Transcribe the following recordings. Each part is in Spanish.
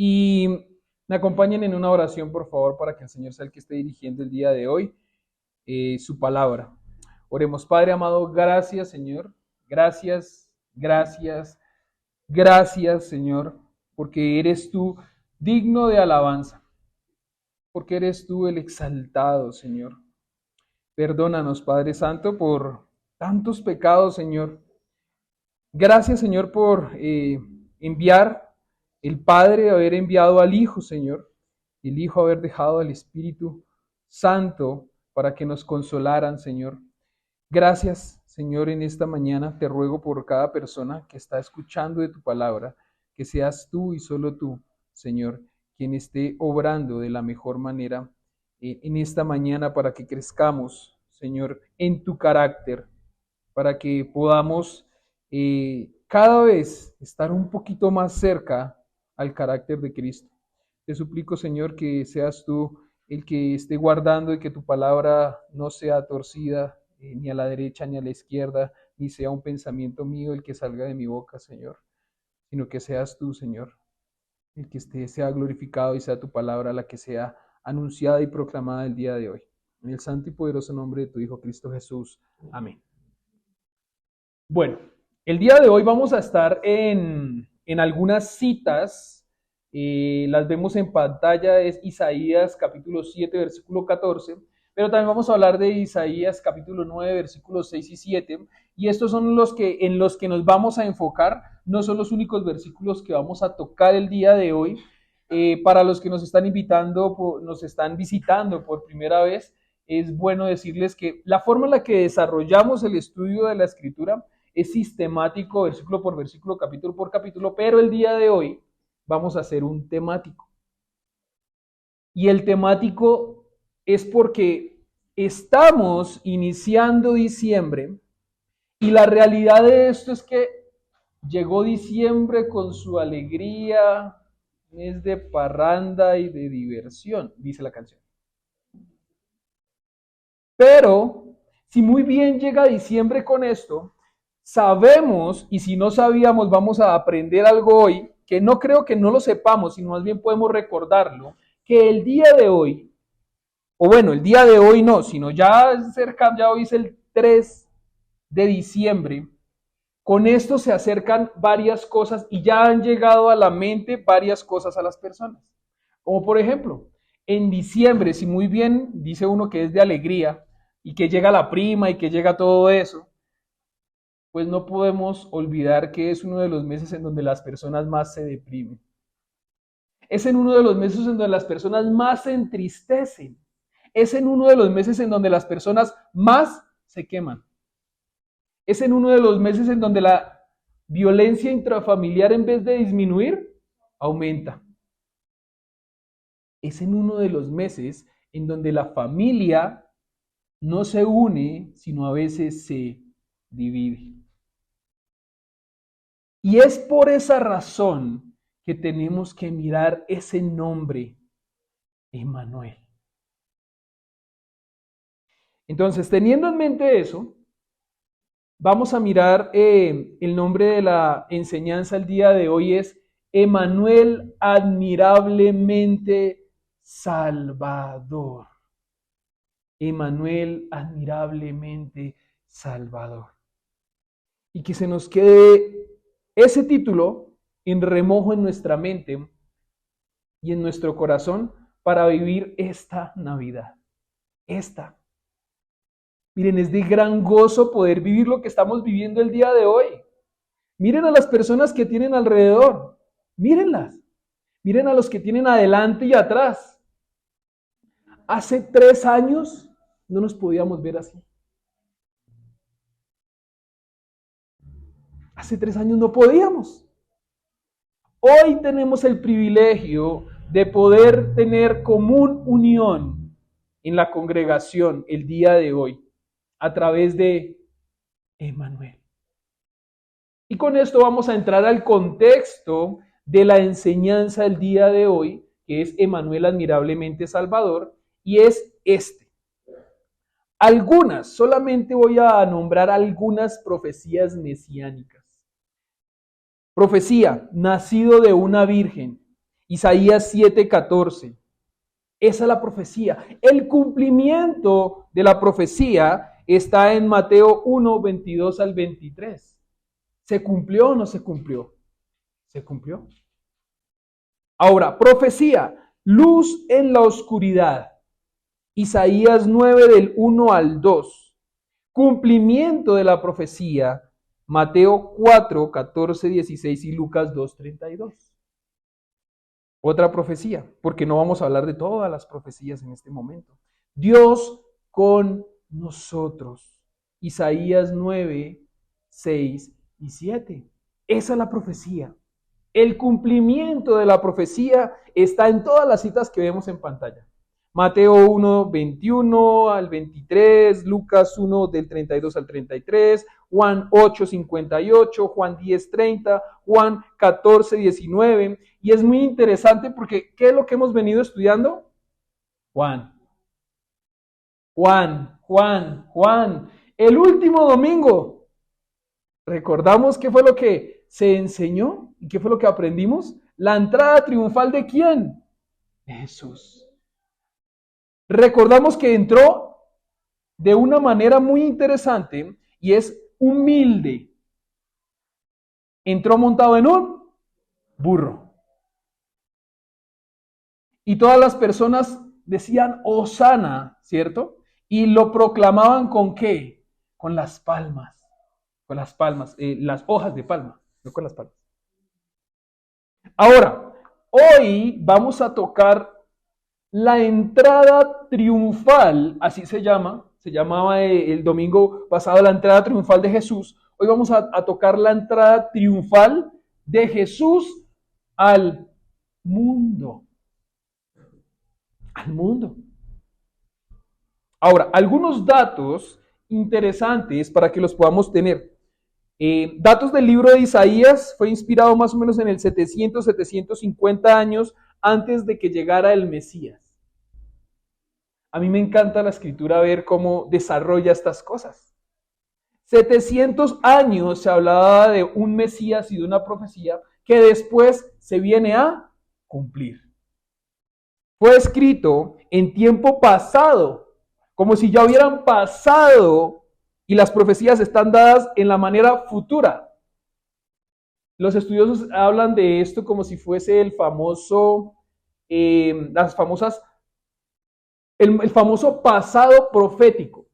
Y me acompañen en una oración, por favor, para que el Señor sea el que esté dirigiendo el día de hoy su palabra. Oremos, Padre amado, gracias, Señor. Gracias, gracias, gracias, Señor, porque eres tú digno de alabanza, porque eres tú el exaltado, Señor. Perdónanos, Padre Santo, por tantos pecados, Señor. Gracias, Señor, por enviar el Padre, haber enviado al Hijo, Señor. El Hijo haber dejado al Espíritu Santo para que nos consolaran, Señor. Gracias, Señor, en esta mañana te ruego por cada persona que está escuchando de tu palabra, que seas tú y solo tú, Señor, quien esté obrando de la mejor manera en esta mañana para que crezcamos, Señor, en tu carácter, para que podamos cada vez estar un poquito más cerca al carácter de Cristo. Te suplico, Señor, que seas tú el que esté guardando y que tu palabra no sea torcida ni a la derecha ni a la izquierda, ni sea un pensamiento mío el que salga de mi boca, Señor, sino que seas tú, Señor, el que sea glorificado y sea tu palabra la que sea anunciada y proclamada el día de hoy. En el santo y poderoso nombre de tu Hijo Cristo Jesús. Amén. Bueno, el día de hoy vamos a estar en algunas citas, las vemos en pantalla, es Isaías capítulo 7, versículo 14, pero también vamos a hablar de Isaías capítulo 9, versículos 6 y 7, y estos son en los que nos vamos a enfocar, no son los únicos versículos que vamos a tocar el día de hoy. Para los que nos están invitando, nos están visitando por primera vez, es bueno decirles que la forma en la que desarrollamos el estudio de la Escritura es sistemático, versículo por versículo, capítulo por capítulo, pero el día de hoy vamos a hacer un temático. Y el temático es porque estamos iniciando diciembre y la realidad de esto es que llegó diciembre con su alegría, mes de parranda y de diversión, dice la canción. Pero si muy bien llega diciembre con esto, sabemos, y si no sabíamos, vamos a aprender algo hoy, que no creo que no lo sepamos, sino más bien podemos recordarlo, que el día de hoy, o bueno, el día de hoy no, sino ya cerca, ya hoy es el 3 de diciembre, con esto se acercan varias cosas y ya han llegado a la mente varias cosas a las personas. Como por ejemplo, en diciembre, si muy bien dice uno que es de alegría y que llega la prima y que llega todo eso, pues no podemos olvidar que es uno de los meses en donde las personas más se deprimen. Es en uno de los meses en donde las personas más se entristecen. Es en uno de los meses en donde las personas más se queman. Es en uno de los meses en donde la violencia intrafamiliar, en vez de disminuir, aumenta. Es en uno de los meses en donde la familia no se une, sino a veces se divide. Y es por esa razón que tenemos que mirar ese nombre, Emmanuel. Entonces, teniendo en mente eso, vamos a mirar el nombre de la enseñanza el día de hoy es Emmanuel admirablemente Salvador. Emmanuel admirablemente Salvador. Y que se nos quede ese título en remojo en nuestra mente y en nuestro corazón para vivir esta Navidad. Miren, es de gran gozo poder vivir lo que estamos viviendo el día de hoy. Miren a las personas que tienen alrededor. Mírenlas. Miren a los que tienen adelante y atrás. Hace 3 años no nos podíamos ver así. Hace 3 años no podíamos. Hoy tenemos el privilegio de poder tener común unión en la congregación el día de hoy a través de Emmanuel. Y con esto vamos a entrar al contexto de la enseñanza del día de hoy, que es Emmanuel admirablemente Salvador, y es este. Solamente voy a nombrar algunas profecías mesiánicas. Profecía, nacido de una virgen. Isaías 7:14. Esa es la profecía. El cumplimiento de la profecía está en Mateo 1:22 al 23. ¿Se cumplió o no se cumplió? Se cumplió. Ahora, profecía, luz en la oscuridad. Isaías 9 del 1 al 2. Cumplimiento de la profecía, Mateo 4:14-16 y Lucas 2:32. Otra profecía, porque no vamos a hablar de todas las profecías en este momento. Dios con nosotros. Isaías 9, 6 y 7. Esa es la profecía. El cumplimiento de la profecía está en todas las citas que vemos en pantalla. Mateo 1, 21 al 23, Lucas 1 del 32 al 33, Juan 8, 58, Juan 10, 30, Juan 14, 19. Y es muy interesante porque ¿qué es lo que hemos venido estudiando? Juan. El último domingo, ¿recordamos qué fue lo que se enseñó y qué fue lo que aprendimos? La entrada triunfal ¿de quién? De Jesús. Recordamos que entró de una manera muy interesante y es humilde. Entró montado en un burro. Y todas las personas decían Hosana, ¿cierto? Y lo proclamaban ¿con qué? Con las palmas. Con las palmas, las hojas de palma, no con las palmas. Ahora, hoy vamos a tocar la entrada triunfal, así se llamaba el domingo pasado la entrada triunfal de Jesús. Hoy vamos a tocar la entrada triunfal de Jesús al mundo. Al mundo. Ahora, algunos datos interesantes para que los podamos tener. Datos del libro de Isaías, fue inspirado más o menos en el 750 años antes de que llegara el Mesías. A mí me encanta la escritura ver cómo desarrolla estas cosas. 700 años se hablaba de un Mesías y de una profecía que después se viene a cumplir. Fue escrito en tiempo pasado, como si ya hubieran pasado y las profecías están dadas en la manera futura. Los estudiosos hablan de esto como si fuese el famoso, las famosas el famoso pasado profético.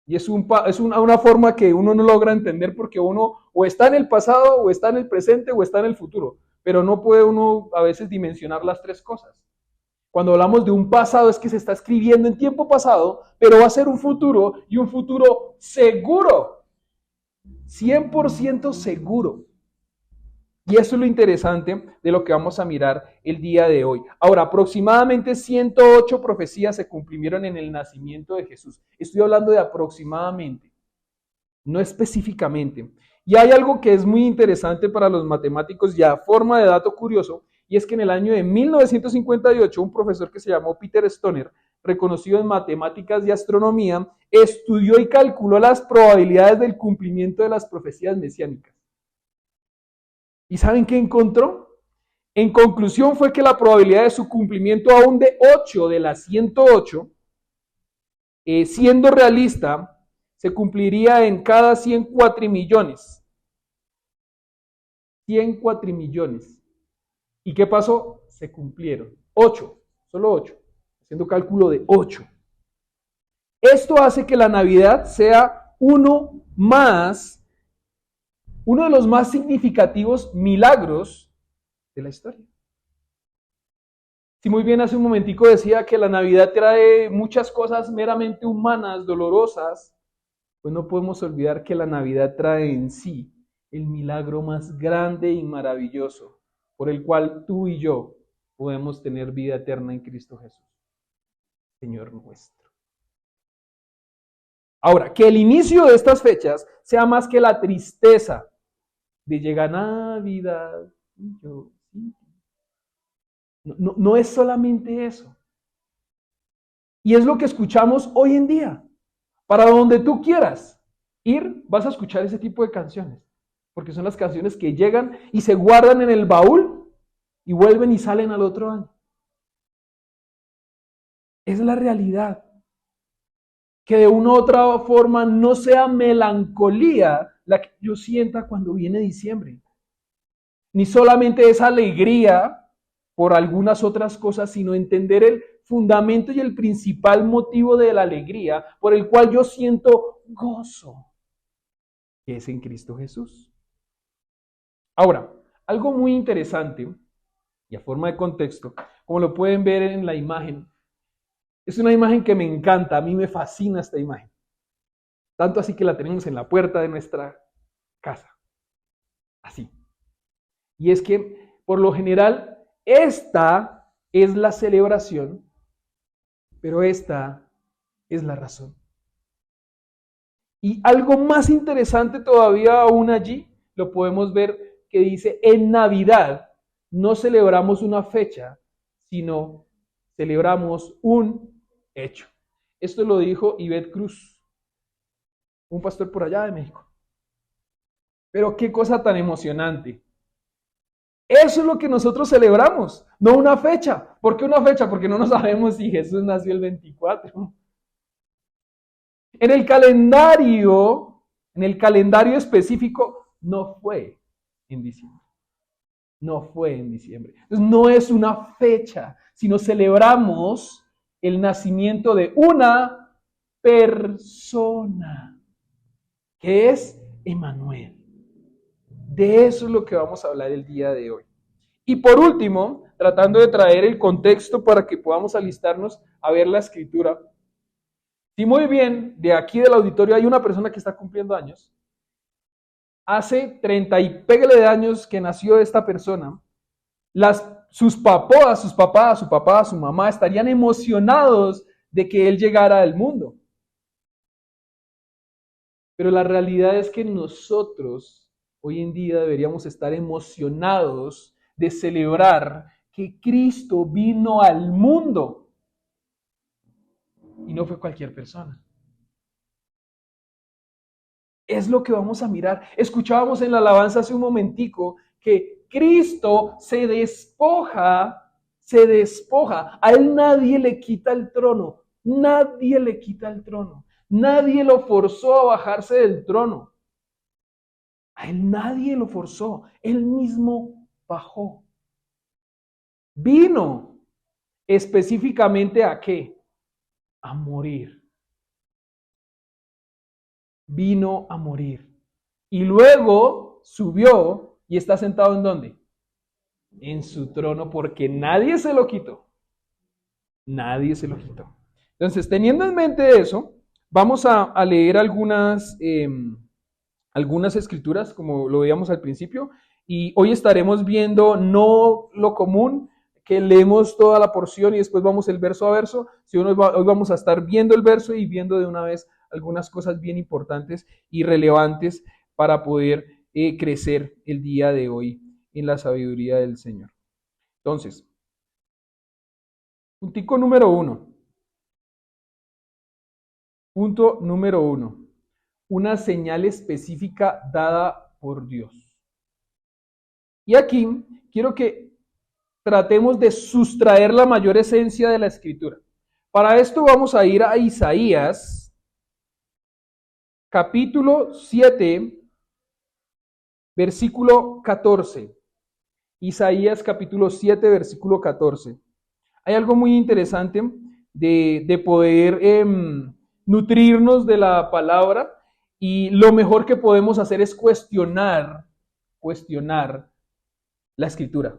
Y es una forma que uno no logra entender porque uno o está en el pasado, o está en el presente, o está en el futuro. Pero no puede uno a veces dimensionar las tres cosas. Cuando hablamos de un pasado es que se está escribiendo en tiempo pasado, pero va a ser un futuro y un futuro seguro. 100% seguro. Y eso es lo interesante de lo que vamos a mirar el día de hoy. Ahora, aproximadamente 108 profecías se cumplieron en el nacimiento de Jesús. Estoy hablando de aproximadamente, no específicamente. Y hay algo que es muy interesante para los matemáticos, ya forma de dato curioso, y es que en el año de 1958, un profesor que se llamó Peter Stoner, reconocido en matemáticas y astronomía, estudió y calculó las probabilidades del cumplimiento de las profecías mesiánicas. ¿Y saben qué encontró? En conclusión fue que la probabilidad de su cumplimiento aún de 8 de las 108, siendo realista, se cumpliría en cada 100 cuatrimillones. 100 cuatrimillones. ¿Y qué pasó? Se cumplieron. 8, solo 8, haciendo cálculo de 8. Esto hace que la Navidad sea uno de los más significativos milagros de la historia. Si muy bien hace un momentico decía que la Navidad trae muchas cosas meramente humanas, dolorosas, pues no podemos olvidar que la Navidad trae en sí el milagro más grande y maravilloso, por el cual tú y yo podemos tener vida eterna en Cristo Jesús, Señor nuestro. Ahora, que el inicio de estas fechas sea más que la tristeza de llegar Navidad, no es solamente eso. Y es lo que escuchamos hoy en día. Para donde tú quieras ir, vas a escuchar ese tipo de canciones. Porque son las canciones que llegan y se guardan en el baúl y vuelven y salen al otro año. Es la realidad. Que de una u otra forma no sea melancolía la que yo sienta cuando viene diciembre. Ni solamente esa alegría por algunas otras cosas, sino entender el fundamento y el principal motivo de la alegría por el cual yo siento gozo, que es en Cristo Jesús. Ahora, algo muy interesante y a forma de contexto, como lo pueden ver en la imagen, es una imagen que me encanta, a mí me fascina esta imagen. Tanto así que la tenemos en la puerta de nuestra casa. Así. Y es que, por lo general, esta es la celebración, pero esta es la razón. Y algo más interesante todavía aún allí, lo podemos ver que dice, en Navidad no celebramos una fecha, sino celebramos un hecho. Esto lo dijo Ivette Cruz, un pastor por allá de México. Pero qué cosa tan emocionante. Eso es lo que nosotros celebramos, no una fecha. ¿Por qué una fecha? Porque no sabemos si Jesús nació el 24. En el calendario específico, no fue en diciembre. No fue en diciembre. Entonces, no es una fecha, sino celebramos el nacimiento de una persona, que es Emmanuel. De eso es lo que vamos a hablar el día de hoy. Y por último, tratando de traer el contexto para que podamos alistarnos a ver la escritura. Si muy bien, de aquí del auditorio hay una persona que está cumpliendo años. Hace 30 y pégale de años que nació esta persona. Sus papás, su mamá estarían emocionados de que él llegara al mundo. Pero la realidad es que nosotros hoy en día deberíamos estar emocionados de celebrar que Cristo vino al mundo. Y no fue cualquier persona. Es lo que vamos a mirar. Escuchábamos en la alabanza hace un momentico que Cristo se despoja. A él nadie le quita el trono. Nadie le quita el trono. Nadie lo forzó a bajarse del trono. A él nadie lo forzó. Él mismo bajó. Vino específicamente ¿a qué? A morir. Vino a morir. Y luego subió y está sentado ¿en dónde? En su trono, porque nadie se lo quitó. Nadie se lo quitó. Entonces, teniendo en mente eso, vamos a leer algunas escrituras, como lo veíamos al principio, y hoy estaremos viendo no lo común, que leemos toda la porción y después vamos el verso a verso, sino hoy vamos a estar viendo el verso y viendo de una vez algunas cosas bien importantes y relevantes para poder crecer el día de hoy en la sabiduría del Señor. Entonces, punto número uno, una señal específica dada por Dios. Y aquí quiero que tratemos de sustraer la mayor esencia de la escritura. Para esto vamos a ir a Isaías, capítulo 7, versículo 14. Isaías capítulo 7, versículo 14. Hay algo muy interesante de poder nutrirnos de la palabra y lo mejor que podemos hacer es cuestionar la escritura.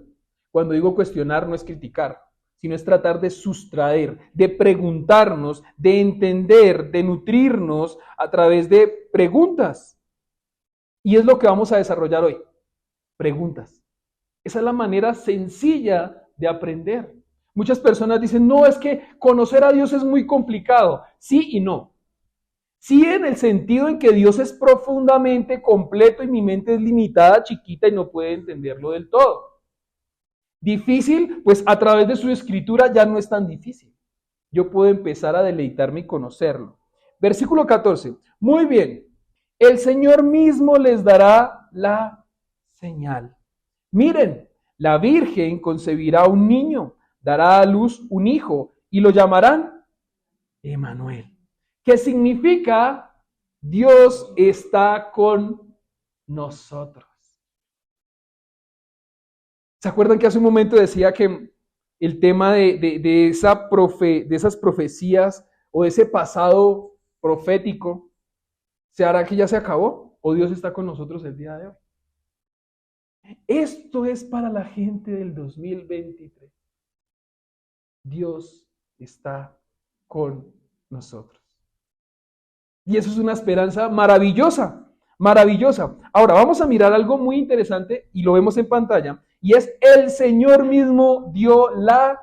Cuando digo cuestionar no es criticar, sino es tratar de sustraer, de preguntarnos, de entender, de nutrirnos a través de preguntas. Y es lo que vamos a desarrollar hoy. Preguntas. Esa es la manera sencilla de aprender. Muchas personas dicen, no, es que conocer a Dios es muy complicado. Sí y no. Sí, en el sentido en que Dios es profundamente completo y mi mente es limitada, chiquita y no puede entenderlo del todo. Difícil, pues a través de su escritura ya no es tan difícil. Yo puedo empezar a deleitarme y conocerlo. Versículo 14. Muy bien. El Señor mismo les dará la señal. Miren, La Virgen concebirá un niño, dará a luz un hijo y lo llamarán Emmanuel, que significa Dios está con nosotros. ¿Se acuerdan que hace un momento decía que el tema de esas profecías o de ese pasado profético, ¿se hará que ya se acabó? ¿O Dios está con nosotros el día de hoy? Esto es para la gente del 2023. Dios está con nosotros. Y eso es una esperanza maravillosa, maravillosa. Ahora vamos a mirar algo muy interesante y lo vemos en pantalla. Y es el Señor mismo dio la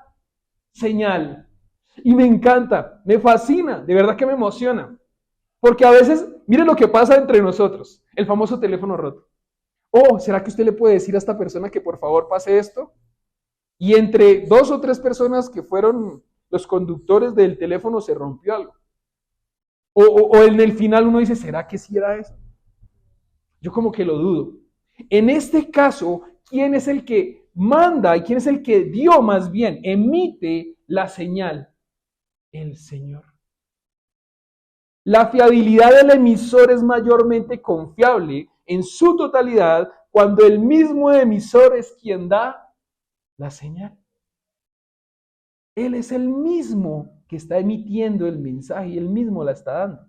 señal. Y me encanta, me fascina, de verdad que me emociona. Porque a veces, miren lo que pasa entre nosotros, el famoso teléfono roto. Oh, ¿será que usted le puede decir a esta persona que por favor pase esto? Y entre 2 o 3 personas que fueron los conductores del teléfono se rompió algo. O en el final uno dice, ¿será que sí era eso? Yo como que lo dudo. En este caso, ¿quién es el que manda y quién es el que dio más bien, emite la señal? El Señor. La fiabilidad del emisor es mayormente confiable en su totalidad cuando el mismo emisor es quien da la señal. Él es el mismo que está emitiendo el mensaje y él mismo la está dando.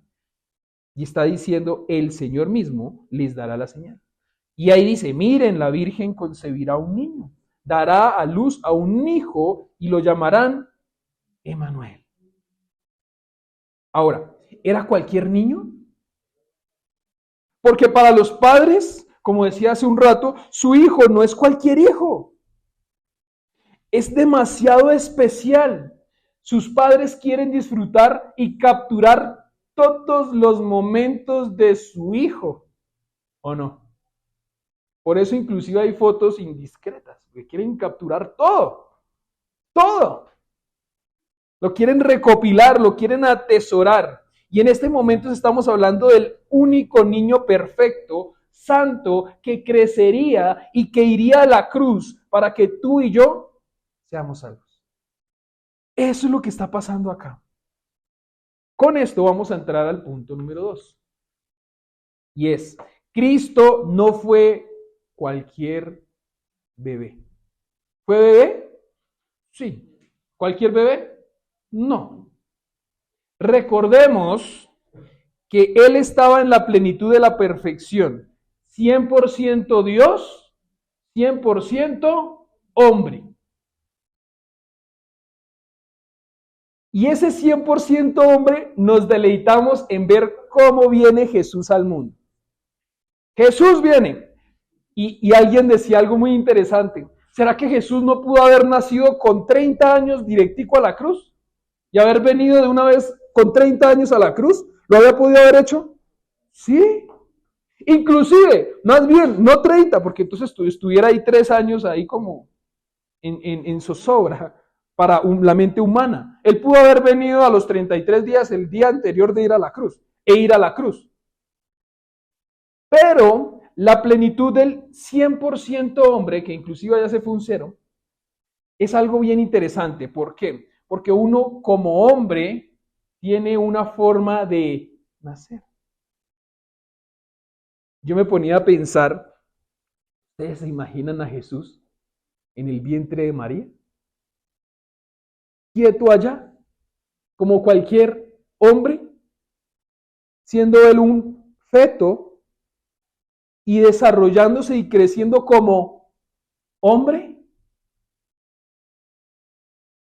Y está diciendo, el Señor mismo les dará la señal. Y ahí dice, miren, la Virgen concebirá un niño, dará a luz a un hijo y lo llamarán Emmanuel. Ahora, ¿era cualquier niño? Porque para los padres, como decía hace un rato, su hijo no es cualquier hijo. Es demasiado especial. Sus padres quieren disfrutar y capturar todos los momentos de su hijo, ¿o no? Por eso inclusive hay fotos indiscretas, que quieren capturar todo, todo. Lo quieren recopilar, lo quieren atesorar. Y en este momento estamos hablando del único niño perfecto, santo, que crecería y que iría a la cruz para que tú y yo seamos salvos. Eso es lo que está pasando acá. Con esto vamos a entrar al punto número 2. Y es, Cristo no fue cualquier bebé. ¿Fue bebé? Sí. ¿Cualquier bebé? No. Recordemos que Él estaba en la plenitud de la perfección. 100% Dios, 100% hombre. Y ese 100% hombre nos deleitamos en ver cómo viene Jesús al mundo. Jesús viene. Y alguien decía algo muy interesante. ¿Será que Jesús no pudo haber nacido con 30 años directico a la cruz? Y haber venido de una vez con 30 años a la cruz. ¿Lo había podido haber hecho? Sí. Inclusive, más bien, no 30, porque entonces estuviera ahí 3 años ahí como en zozobra para la mente humana. Él pudo haber venido a los 33 días, el día anterior de ir a la cruz, e ir a la cruz. Pero la plenitud del 100% hombre, que inclusive ya se fue un 0, es algo bien interesante. ¿Por qué? Porque uno como hombre tiene una forma de nacer. Yo me ponía a pensar, ¿ustedes se imaginan a Jesús en el vientre de María? Quieto allá, como cualquier hombre, siendo él un feto y desarrollándose y creciendo como hombre.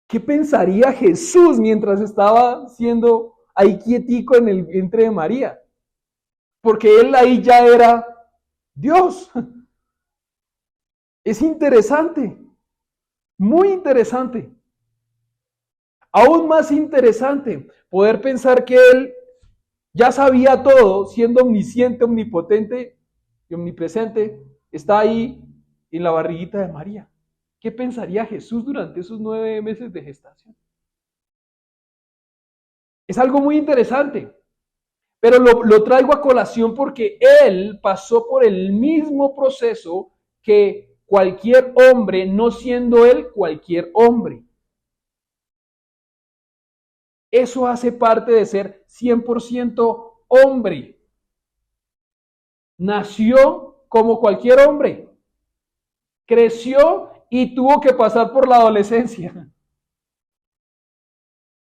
¿Qué pensaría Jesús mientras estaba siendo ahí quietico en el vientre de María? Porque él ahí ya era Dios. Es interesante, muy interesante. Aún más interesante poder pensar que él ya sabía todo, siendo omnisciente, omnipotente y omnipresente, está ahí en la barriguita de María. ¿Qué pensaría Jesús durante esos 9 meses de gestación? Es algo muy interesante, pero lo traigo a colación porque él pasó por el mismo proceso que cualquier hombre, no siendo él cualquier hombre. Eso hace parte de ser 100% hombre. Nació como cualquier hombre. Creció y tuvo que pasar por la adolescencia.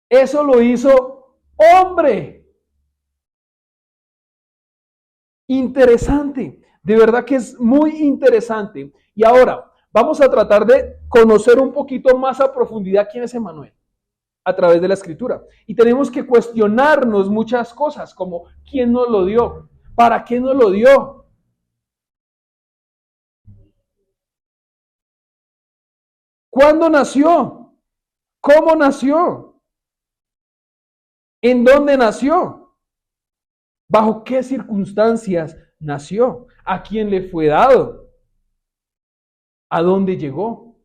Eso lo hizo hombre. Interesante. De verdad que es muy interesante. Y ahora vamos a tratar de conocer un poquito más a profundidad quién es Emmanuel a través de la escritura. Y tenemos que cuestionarnos muchas cosas, como quién nos lo dio, para qué nos lo dio. ¿Cuándo nació? ¿Cómo nació? ¿En dónde nació? ¿Bajo qué circunstancias nació? ¿A quién le fue dado? ¿A dónde llegó?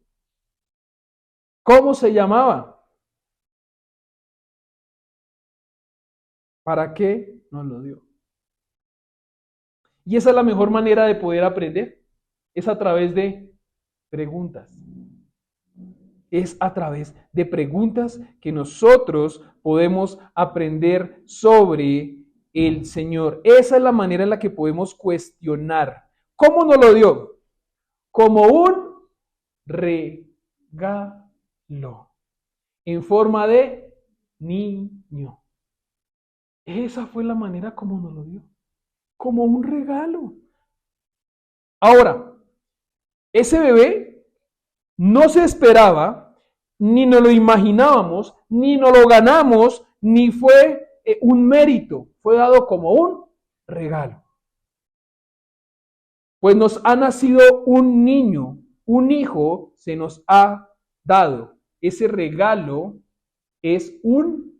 ¿Cómo se llamaba? ¿Para qué nos lo dio? Y esa es la mejor manera de poder aprender. Es a través de preguntas. Es a través de preguntas que nosotros podemos aprender sobre el Señor. Esa es la manera en la que podemos cuestionar. ¿Cómo nos lo dio? Como un regalo. En forma de niño. Esa fue la manera como nos lo dio. Como un regalo. Ahora, ese bebé no se esperaba, ni nos lo imaginábamos, ni nos lo ganamos, ni fue un mérito. Fue dado como un regalo. Pues nos ha nacido un niño, un hijo se nos ha dado. Ese regalo es un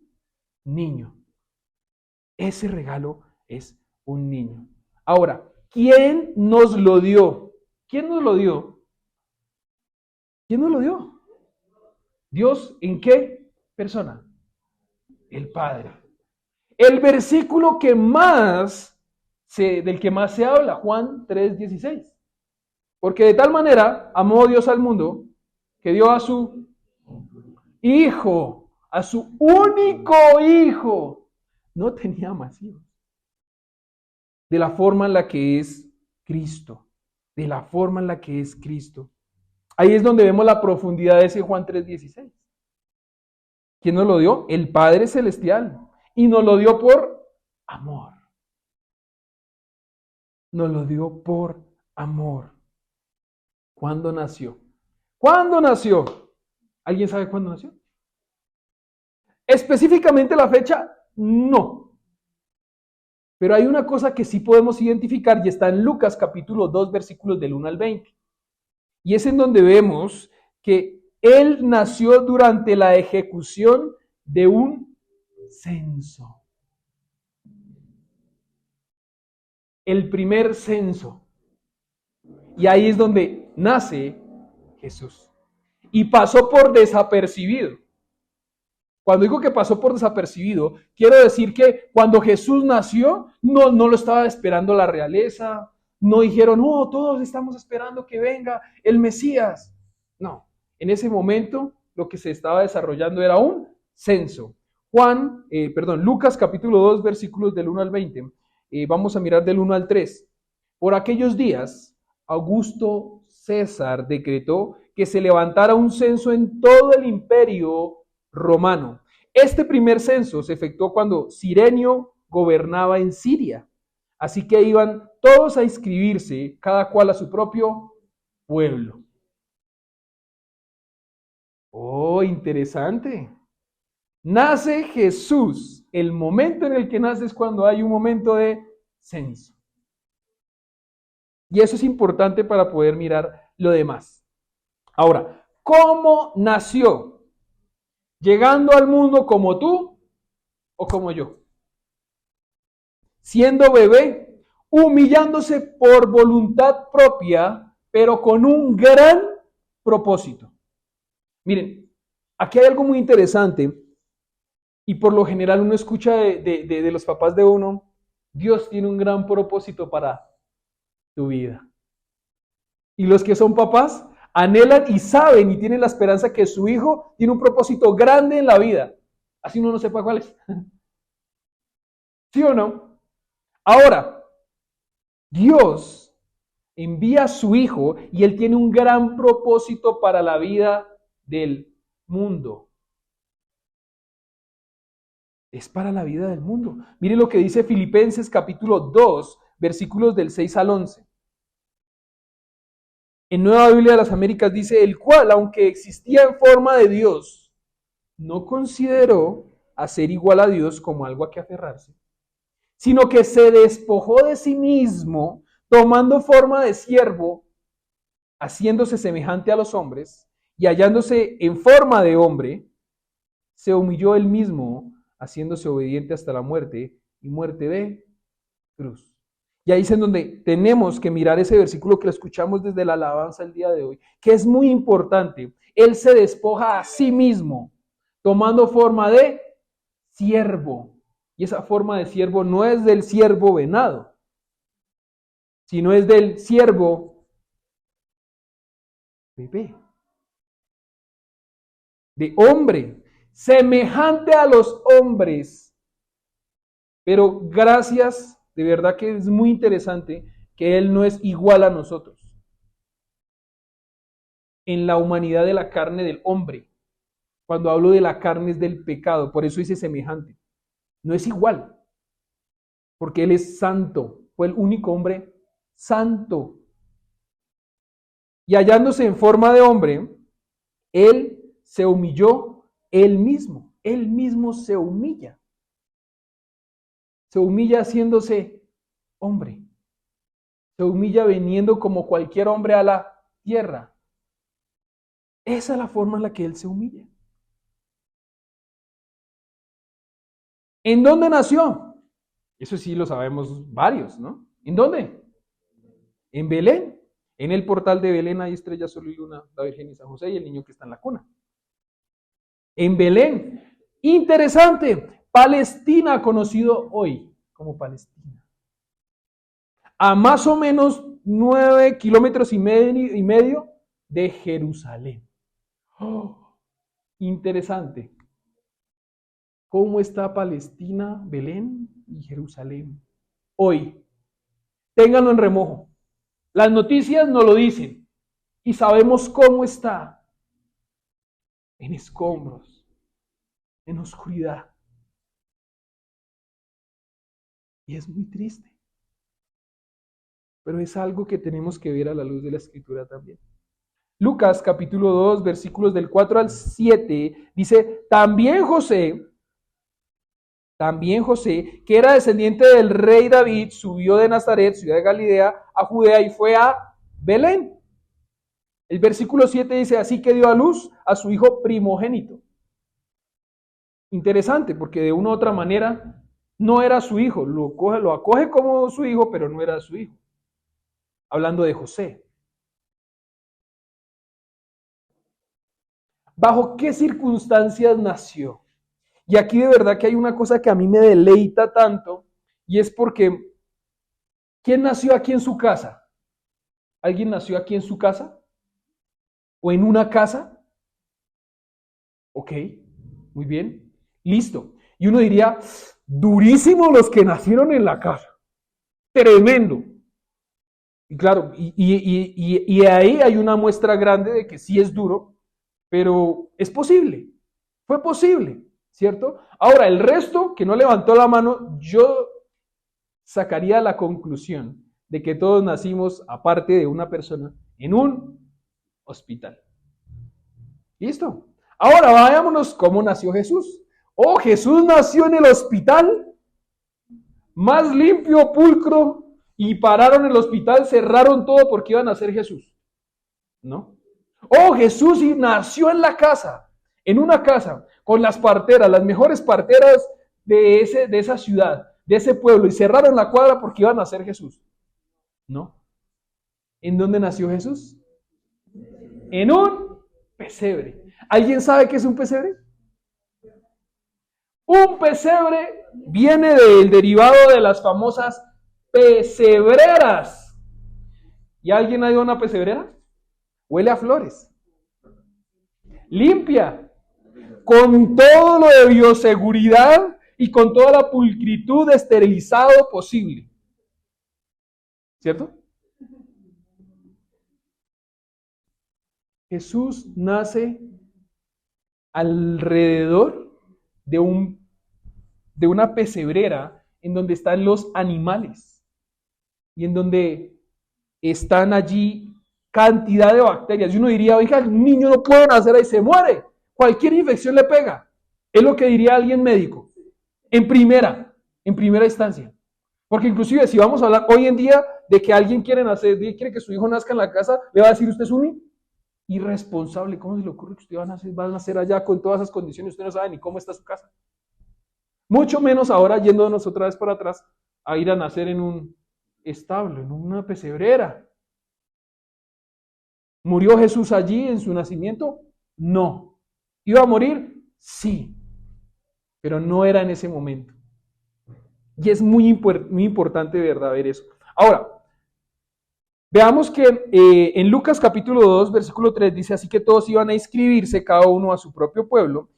niño. Ese regalo es un niño. Ahora, ¿quién nos lo dio? ¿Quién nos lo dio? ¿Quién nos lo dio? ¿Dios en qué persona? El Padre. El versículo que del que más se habla, Juan 3:16. Porque de tal manera amó Dios al mundo que dio a su hijo, a su único hijo. No tenía más hijos. De la forma en la que es Cristo. De la forma en la que es Cristo. Ahí es donde vemos la profundidad de ese Juan 3:16. ¿Quién nos lo dio? El Padre Celestial. Y nos lo dio por amor. Nos lo dio por amor. ¿Cuándo nació? ¿Cuándo nació? ¿Alguien sabe cuándo nació? Específicamente la fecha, no. Pero hay una cosa que sí podemos identificar y está en Lucas capítulo 2, versículos del 1 al 20. Y es en donde vemos que él nació durante la ejecución de un censo. El primer censo. Y ahí es donde nace Jesús. Y pasó por desapercibido. Cuando digo que pasó por desapercibido, quiero decir que cuando Jesús nació, no lo estaba esperando la realeza. No dijeron, no, todos estamos esperando que venga el Mesías. No, en ese momento lo que se estaba desarrollando era un censo. Lucas capítulo 2, versículos del 1 al 20. Vamos a mirar del 1 al 3. Por aquellos días, Augusto César decretó que se levantara un censo en todo el imperio romano. Este primer censo se efectuó cuando Cirenio gobernaba en Siria. Así que iban todos a inscribirse, cada cual a su propio pueblo. Oh, interesante. Nace Jesús. El momento en el que nace es cuando hay un momento de censo. Y eso es importante para poder mirar lo demás. Ahora, ¿cómo nació? ¿Llegando al mundo como tú o como yo? Siendo bebé, humillándose por voluntad propia, pero con un gran propósito. Miren, aquí hay algo muy interesante y por lo general uno escucha de los papás de uno, Dios tiene un gran propósito para tu vida. Y los que son papás anhelan y saben y tienen la esperanza que su hijo tiene un propósito grande en la vida. Así uno no sepa cuál es. ¿Sí o no? Ahora, Dios envía a su hijo y él tiene un gran propósito para la vida del mundo. Es para la vida del mundo. Mire lo que dice Filipenses capítulo 2, versículos del 6 al 11. En Nueva Biblia de las Américas dice, el cual, aunque existía en forma de Dios, no consideró a ser igual a Dios como algo a que aferrarse, sino que se despojó de sí mismo, tomando forma de siervo, haciéndose semejante a los hombres, y hallándose en forma de hombre, se humilló él mismo, haciéndose obediente hasta la muerte, y muerte de cruz. Y ahí es en donde tenemos que mirar ese versículo que lo escuchamos desde la alabanza el día de hoy, que es muy importante. Él se despoja a sí mismo, tomando forma de siervo. Y esa forma de siervo no es del siervo venado, sino es del siervo bebé, de hombre, semejante a los hombres. Pero gracias, de verdad que es muy interesante que Él no es igual a nosotros en la humanidad de la carne del hombre. Cuando hablo de la carne es del pecado, por eso dice semejante. No es igual, porque Él es santo, fue el único hombre santo. Y hallándose en forma de hombre, Él se humilló Él mismo se humilla. Se humilla haciéndose hombre. Se humilla viniendo como cualquier hombre a la tierra. Esa es la forma en la que Él se humilla. ¿En dónde nació? Eso sí lo sabemos varios, ¿no? ¿En dónde? En Belén. En el portal de Belén hay estrella, sol y luna, la Virgen y San José y el niño que está en la cuna. En Belén. Interesante. Palestina, conocido hoy como Palestina. A más o menos 9 kilómetros y medio de Jerusalén. Oh, interesante. ¿Cómo está Palestina, Belén y Jerusalén hoy? Ténganlo en remojo. Las noticias nos lo dicen y sabemos cómo está. En escombros, en oscuridad. Y es muy triste. Pero es algo que tenemos que ver a la luz de la Escritura también. Lucas capítulo 2, versículos del 4 al 7, dice, también José, que era descendiente del rey David, subió de Nazaret, ciudad de Galilea, a Judea y fue a Belén. El versículo 7 dice, así que dio a luz a su hijo primogénito. Interesante, porque de una u otra manera no era su hijo, lo acoge como su hijo, pero no era su hijo. Hablando de José. ¿Bajo qué circunstancias nació? Y aquí de verdad que hay una cosa que a mí me deleita tanto, y es porque, ¿quién nació aquí en su casa? ¿Alguien nació aquí en su casa? ¿O en una casa? Ok, muy bien, listo. Y uno diría, durísimo los que nacieron en la casa. Tremendo. Y claro, y ahí hay una muestra grande de que sí es duro, pero es posible. Fue posible, ¿cierto? Ahora, el resto que no levantó la mano, yo sacaría la conclusión de que todos nacimos, aparte de una persona, en un hospital. ¿Listo? Ahora vayámonos cómo nació Jesús. Oh, Jesús nació en el hospital, más limpio, pulcro, y pararon el hospital, cerraron todo porque iban a ser Jesús. ¿No? Oh, Jesús nació en la casa, en una casa, con las parteras, las mejores parteras de esa ciudad, de ese pueblo, y cerraron la cuadra porque iban a ser Jesús. ¿No? ¿En dónde nació Jesús? En un pesebre. ¿Alguien sabe qué es un pesebre? Un pesebre viene del derivado de las famosas pesebreras. ¿Y alguien ha ido a una pesebrera? Huele a flores. Limpia. Con todo lo de bioseguridad y con toda la pulcritud de esterilizado posible. ¿Cierto? Jesús nace alrededor de una pesebrera en donde están los animales y en donde están allí cantidad de bacterias. Y uno diría, oiga, el niño no puede nacer ahí, se muere. Cualquier infección le pega. Es lo que diría alguien médico. En primera instancia. Porque inclusive si vamos a hablar hoy en día de que alguien quiere que su hijo nazca en la casa, le va a decir, usted es un irresponsable. ¿Cómo se le ocurre que usted va a nacer allá con todas esas condiciones? Usted no sabe ni cómo está su casa. Mucho menos ahora yéndonos otra vez para atrás a ir a nacer en un establo, en una pesebrera. ¿Murió Jesús allí en su nacimiento? No. ¿Iba a morir? Sí. Pero no era en ese momento. Y es muy importante, de verdad, ver eso. Ahora, veamos que en Lucas capítulo 2, versículo 3 dice, así que todos iban a inscribirse, cada uno a su propio pueblo.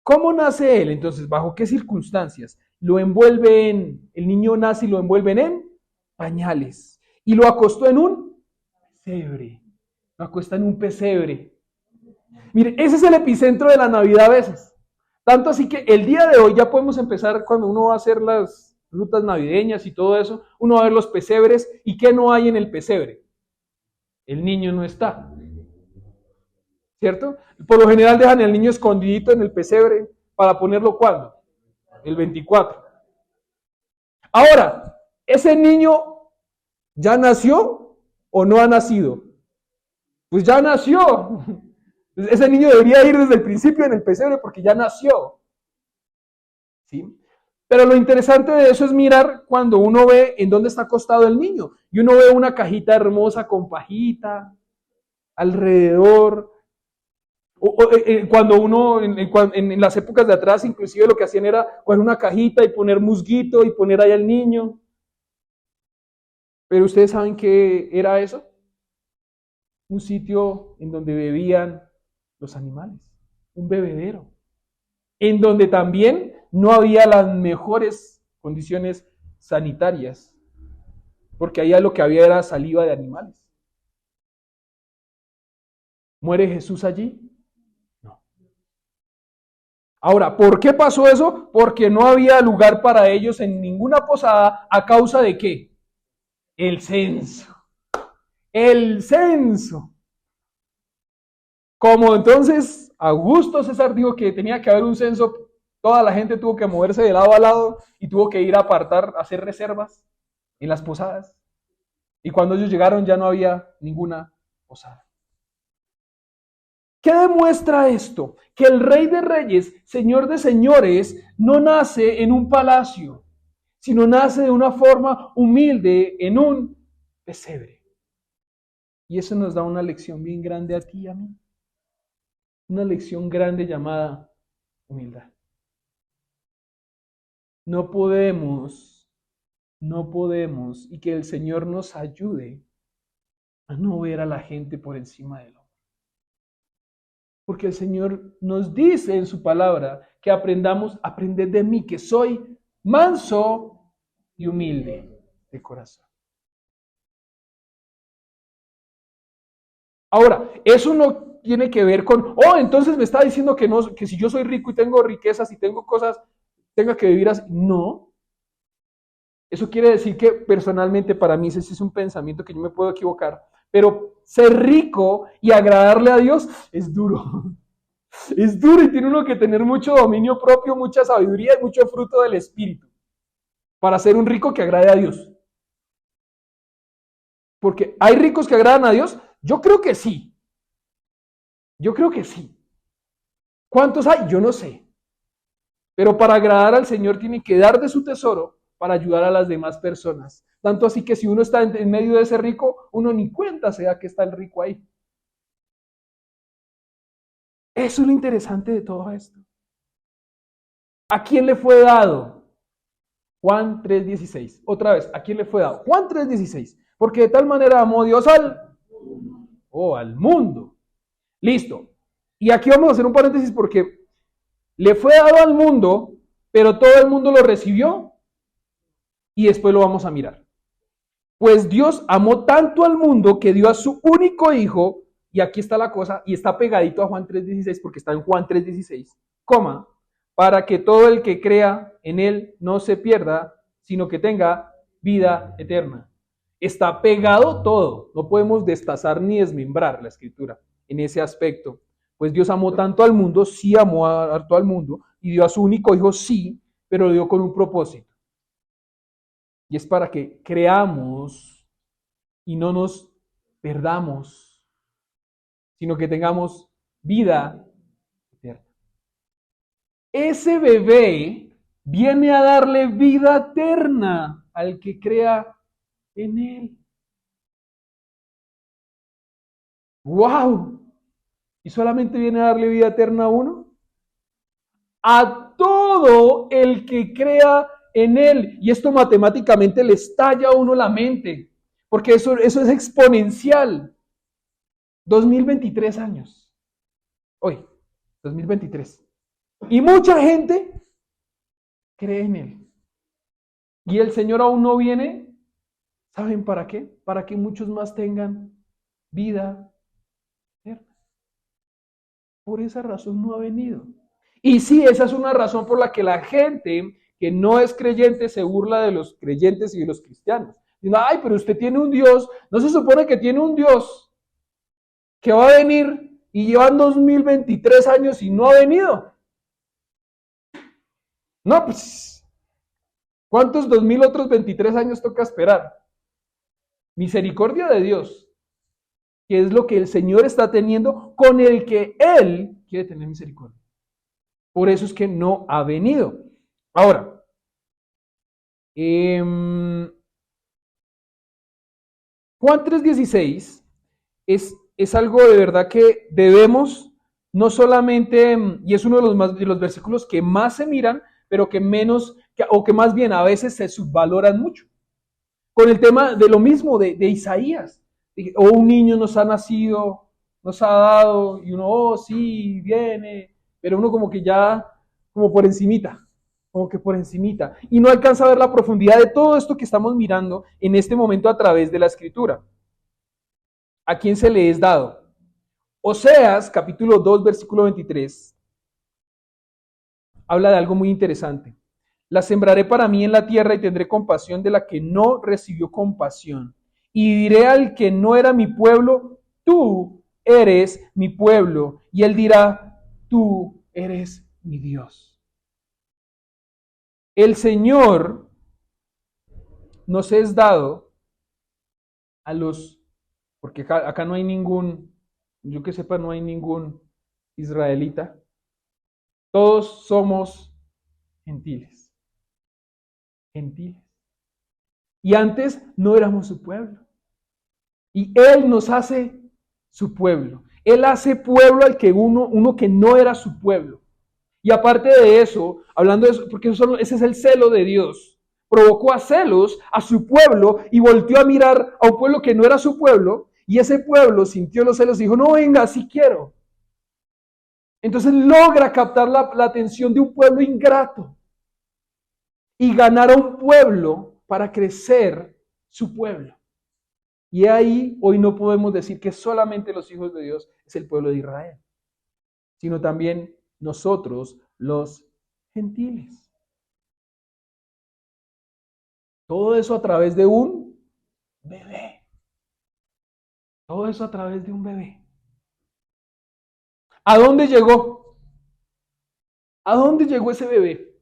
¿Cómo nace él? Entonces, ¿bajo qué circunstancias? El niño nace y lo envuelven en pañales. Y lo acostó en un pesebre. Lo acuesta en un pesebre. Mire, ese es el epicentro de la Navidad a veces. Tanto así que el día de hoy ya podemos empezar, cuando uno va a hacer las rutas navideñas y todo eso, uno va a ver los pesebres. ¿Y qué no hay en el pesebre? El niño no está. ¿Cierto? Por lo general dejan al niño escondidito en el pesebre para ponerlo ¿cuándo? El 24. Ahora, ¿ese niño ya nació o no ha nacido? Pues ya nació. Ese niño debería ir desde el principio en el pesebre porque ya nació. ¿Sí? Pero lo interesante de eso es mirar cuando uno ve en dónde está acostado el niño. Y uno ve una cajita hermosa con pajita alrededor. Cuando uno, en las épocas de atrás, inclusive lo que hacían era coger una cajita y poner musguito y poner ahí al niño. Pero ustedes saben qué era eso. Un sitio en donde bebían los animales, un bebedero, en donde también no había las mejores condiciones sanitarias, porque allá lo que había era saliva de animales. ¿Muere Jesús allí? No. Ahora, ¿por qué pasó eso? Porque no había lugar para ellos en ninguna posada. ¿A causa de qué? El censo. El censo. Como entonces Augusto César dijo que tenía que haber un censo, toda la gente tuvo que moverse de lado a lado y tuvo que ir a apartar, a hacer reservas en las posadas. Y cuando ellos llegaron ya no había ninguna posada. ¿Qué demuestra esto? Que el Rey de Reyes, Señor de Señores, no nace en un palacio, sino nace de una forma humilde en un pesebre. Y eso nos da una lección bien grande a ti y a mí. Una lección grande llamada humildad. No podemos, y que el Señor nos ayude a no ver a la gente por encima del hombro. Porque el Señor nos dice en su palabra que aprended de mí, que soy manso y humilde de corazón. Ahora, eso no tiene que ver con, entonces me está diciendo que si yo soy rico y tengo riquezas y tengo cosas, tenga que vivir así. No. Eso quiere decir que personalmente para mí ese es un pensamiento que yo me puedo equivocar, pero ser rico y agradarle a Dios es duro. Es duro y tiene uno que tener mucho dominio propio, mucha sabiduría y mucho fruto del Espíritu para ser un rico que agrade a Dios. Porque ¿hay ricos que agradan a Dios? Yo creo que sí. Yo creo que sí. ¿Cuántos hay? Yo no sé. Pero para agradar al Señor tiene que dar de su tesoro para ayudar a las demás personas. Tanto así que si uno está en medio de ese rico, uno ni cuenta se da que está el rico ahí. Eso es lo interesante de todo esto. ¿A quién le fue dado? Juan 3:16. Otra vez, ¿a quién le fue dado? Juan 3:16. Porque de tal manera amó Dios al mundo. Listo. Y aquí vamos a hacer un paréntesis porque le fue dado al mundo, pero todo el mundo lo recibió y después lo vamos a mirar. Pues Dios amó tanto al mundo que dio a su único hijo, y aquí está la cosa, y está pegadito a Juan 3:16 porque está en Juan 3:16, coma, para que todo el que crea en él no se pierda, sino que tenga vida eterna. Está pegado todo, no podemos destazar ni desmembrar la escritura en ese aspecto. Pues Dios amó tanto al mundo, sí amó a todo el mundo, y dio a su único hijo, sí, pero lo dio con un propósito. Y es para que creamos y no nos perdamos, sino que tengamos vida eterna. Ese bebé viene a darle vida eterna al que crea en él. ¡Wow! ¿Y solamente viene a darle vida eterna a uno? A todo el que crea en él. Y esto matemáticamente le estalla a uno la mente, porque eso es exponencial. 2023 años. Hoy, 2023. Y mucha gente cree en él. Y el Señor aún no viene. ¿Saben para qué? Para que muchos más tengan vida eterna. Por esa razón no ha venido. Y sí, esa es una razón por la que la gente que no es creyente se burla de los creyentes y de los cristianos. Dicen, ay, pero usted tiene un Dios. ¿No se supone que tiene un Dios que va a venir y llevan 2023 años y no ha venido? No, pues, ¿cuántos 2023 años toca esperar? Misericordia de Dios, que es lo que el Señor está teniendo con el que Él quiere tener misericordia. Por eso es que no ha venido. Ahora, Juan 3:16 es algo de verdad que debemos, no solamente, y es uno de los versículos que más se miran, pero que menos, o que más bien a veces se subvaloran mucho. Con el tema de lo mismo de Isaías. O un niño nos ha nacido, nos ha dado, y uno, oh, sí, viene, pero uno como que ya, como por encimita, como que por encimita, y no alcanza a ver la profundidad de todo esto que estamos mirando en este momento a través de la escritura. ¿A quién se le es dado? Oseas, capítulo 2, versículo 23, habla de algo muy interesante. La sembraré para mí en la tierra y tendré compasión de la que no recibió compasión. Y diré al que no era mi pueblo, tú eres mi pueblo. Y él dirá, tú eres mi Dios. El Señor nos es dado a los, porque acá no hay ningún, yo que sepa, no hay ningún israelita. Todos somos gentiles. Gentiles. Y antes no éramos su pueblo. Y Él nos hace su pueblo. Él hace pueblo al que uno que no era su pueblo. Y aparte de eso, hablando de eso, porque ese es el celo de Dios, provocó a celos a su pueblo y volteó a mirar a un pueblo que no era su pueblo, y ese pueblo sintió los celos y dijo, no, venga, sí quiero. Entonces logra captar la atención de un pueblo ingrato y ganar a un pueblo para crecer su pueblo. Y ahí hoy no podemos decir que solamente los hijos de Dios es el pueblo de Israel, sino también nosotros los gentiles. Todo eso a través de un bebé. Todo eso a través de un bebé. ¿A dónde llegó? ¿A dónde llegó ese bebé?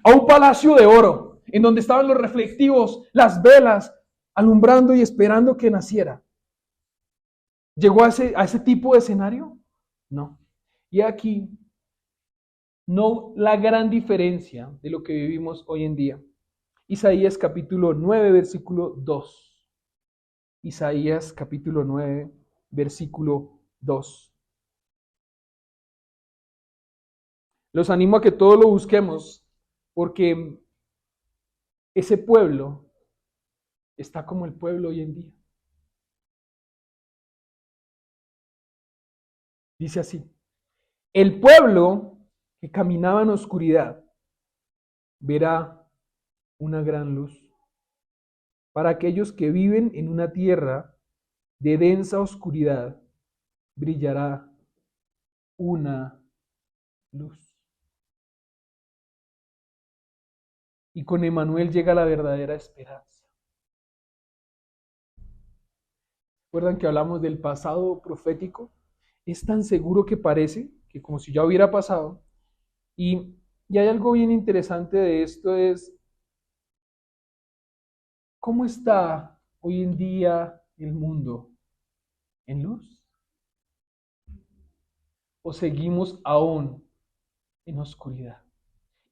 A un palacio de oro, en donde estaban los reflectivos, las velas, alumbrando y esperando que naciera. ¿Llegó a ese tipo de escenario? No. Y aquí, no la gran diferencia de lo que vivimos hoy en día. Isaías capítulo 9, versículo 2. Isaías capítulo 9, versículo 2. Los animo a que todos lo busquemos, porque ese pueblo está como el pueblo hoy en día. Dice así: el pueblo que caminaba en oscuridad verá una gran luz. Para aquellos que viven en una tierra de densa oscuridad, brillará una luz. Y con Emmanuel llega la verdadera esperanza. ¿Recuerdan que hablamos del pasado profético? Es tan seguro que parece, que como si ya hubiera pasado. Y hay algo bien interesante de esto, es cómo está hoy en día el mundo. ¿En luz? ¿O seguimos aún en oscuridad?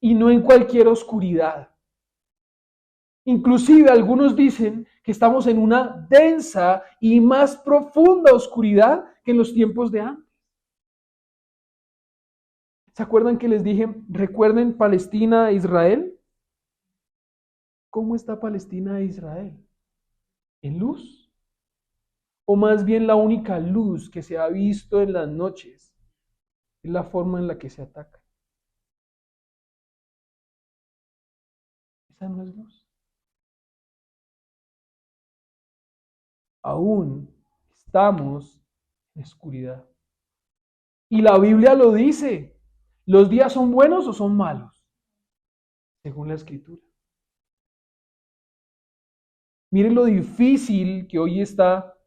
Y no en cualquier oscuridad. Inclusive algunos dicen que estamos en una densa y más profunda oscuridad que en los tiempos de antes. ¿Se acuerdan que les dije, recuerden Palestina e Israel? ¿Cómo está Palestina e Israel? ¿En luz? O más bien la única luz que se ha visto en las noches es la forma en la que se ataca. Esa no es luz. Aún estamos en oscuridad. Y la Biblia lo dice. ¿Los días son buenos o son malos? Según la Escritura. Miren lo difícil que hoy está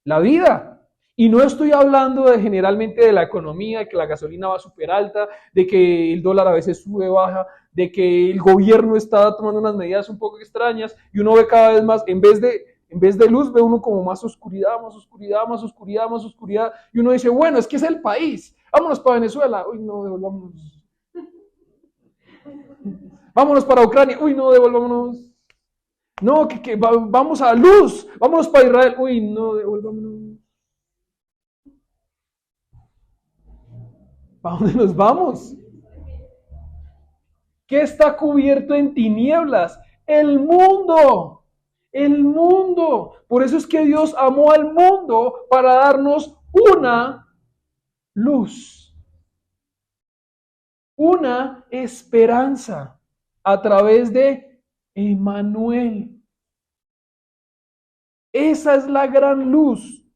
la vida. Y no estoy hablando de generalmente de la economía, de que la gasolina va súper alta, de que el dólar a veces sube, baja, de que el gobierno está tomando unas medidas un poco extrañas y uno ve cada vez más, en vez de luz, ve uno como más oscuridad, más oscuridad, más oscuridad, más oscuridad. Y uno dice, bueno, es que es el país. Vámonos para Venezuela. Uy, no, devolvámonos. Vámonos para Ucrania. Uy, no, devolvámonos. No, vamos a luz. Vámonos para Israel. Uy, no, devolvámonos. ¿Para dónde nos vamos? ¿Qué está cubierto en tinieblas? El mundo. El mundo. Por eso es que Dios amó al mundo para darnos una luz. Una esperanza a través de Emmanuel. Esa es la gran luz.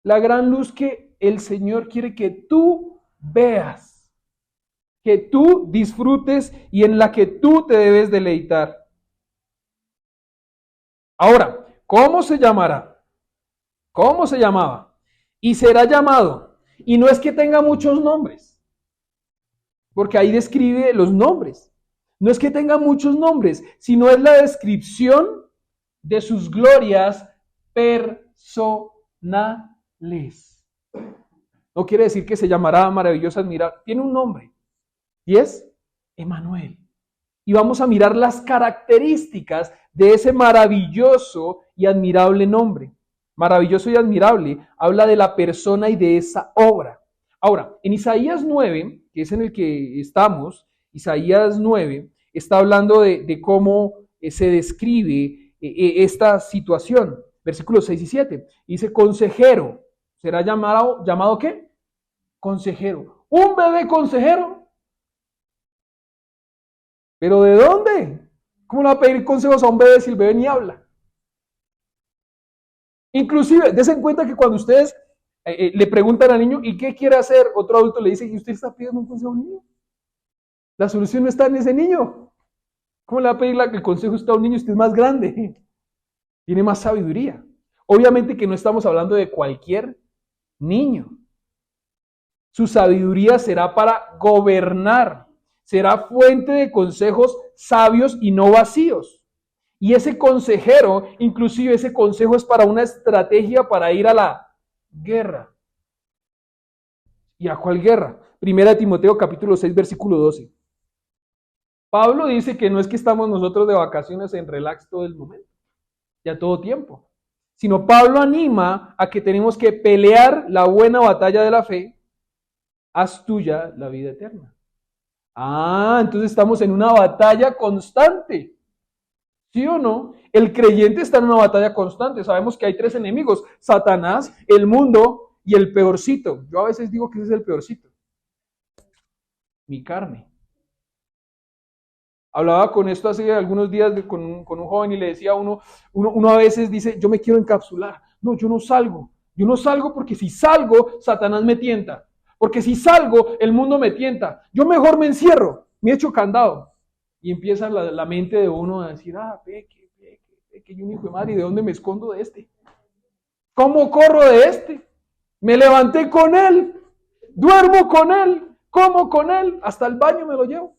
La gran luz que el Señor quiere que tú veas, que tú disfrutes y en la que tú te debes deleitar. Ahora, ¿cómo se llamará? ¿Cómo se llamaba? Y será llamado. Y no es que tenga muchos nombres, porque ahí describe los nombres. No es que tenga muchos nombres, sino es la descripción de sus glorias personales. No quiere decir que se llamará maravilloso, admirable. Tiene un nombre y es Emmanuel. Y vamos a mirar las características de ese maravilloso y admirable nombre. Maravilloso y admirable habla de la persona y de esa obra. Ahora, en Isaías 9, que es en el que estamos, Isaías 9 está hablando de cómo se describe esta situación. Versículos 6 y 7. Dice, consejero. ¿Será llamado qué? Consejero. ¿Un bebé consejero? ¿Pero de dónde? ¿Cómo le va a pedir consejos a un bebé si el bebé ni habla? Inclusive, des en cuenta que cuando ustedes le preguntan al niño, ¿y qué quiere hacer? Otro adulto le dice, ¿y usted está pidiendo un consejo a un niño? La solución no está en ese niño. ¿Cómo le va a pedir el consejo usted a un niño si usted es más grande? Tiene más sabiduría. Obviamente que no estamos hablando de cualquier niño. Su sabiduría será para gobernar. Será fuente de consejos sabios y no vacíos. Y ese consejero, inclusive ese consejo es para una estrategia para ir a la guerra. ¿Y a cuál guerra? Primera de Timoteo capítulo 6 versículo 12. Pablo dice que no es que estamos nosotros de vacaciones en relax todo el momento, ya todo tiempo, sino Pablo anima a que tenemos que pelear la buena batalla de la fe, haz tuya la vida eterna. Entonces estamos en una batalla constante. ¿Sí o no? El creyente está en una batalla constante. Sabemos que hay tres enemigos: Satanás, el mundo y el peorcito. Yo a veces digo que ese es el peorcito: mi carne. Hablaba con esto hace algunos días con un joven y le decía a uno a veces dice, yo me quiero encapsular. No, yo no salgo. Yo no salgo porque si salgo, Satanás me tienta. Porque si salgo, el mundo me tienta. Yo mejor me encierro, me echo candado. Y empieza la mente de uno a decir, peque, yo un hijo de madre, ¿y de dónde me escondo de este? ¿Cómo corro de este? Me levanté con él, duermo con él, como con él, hasta el baño me lo llevo.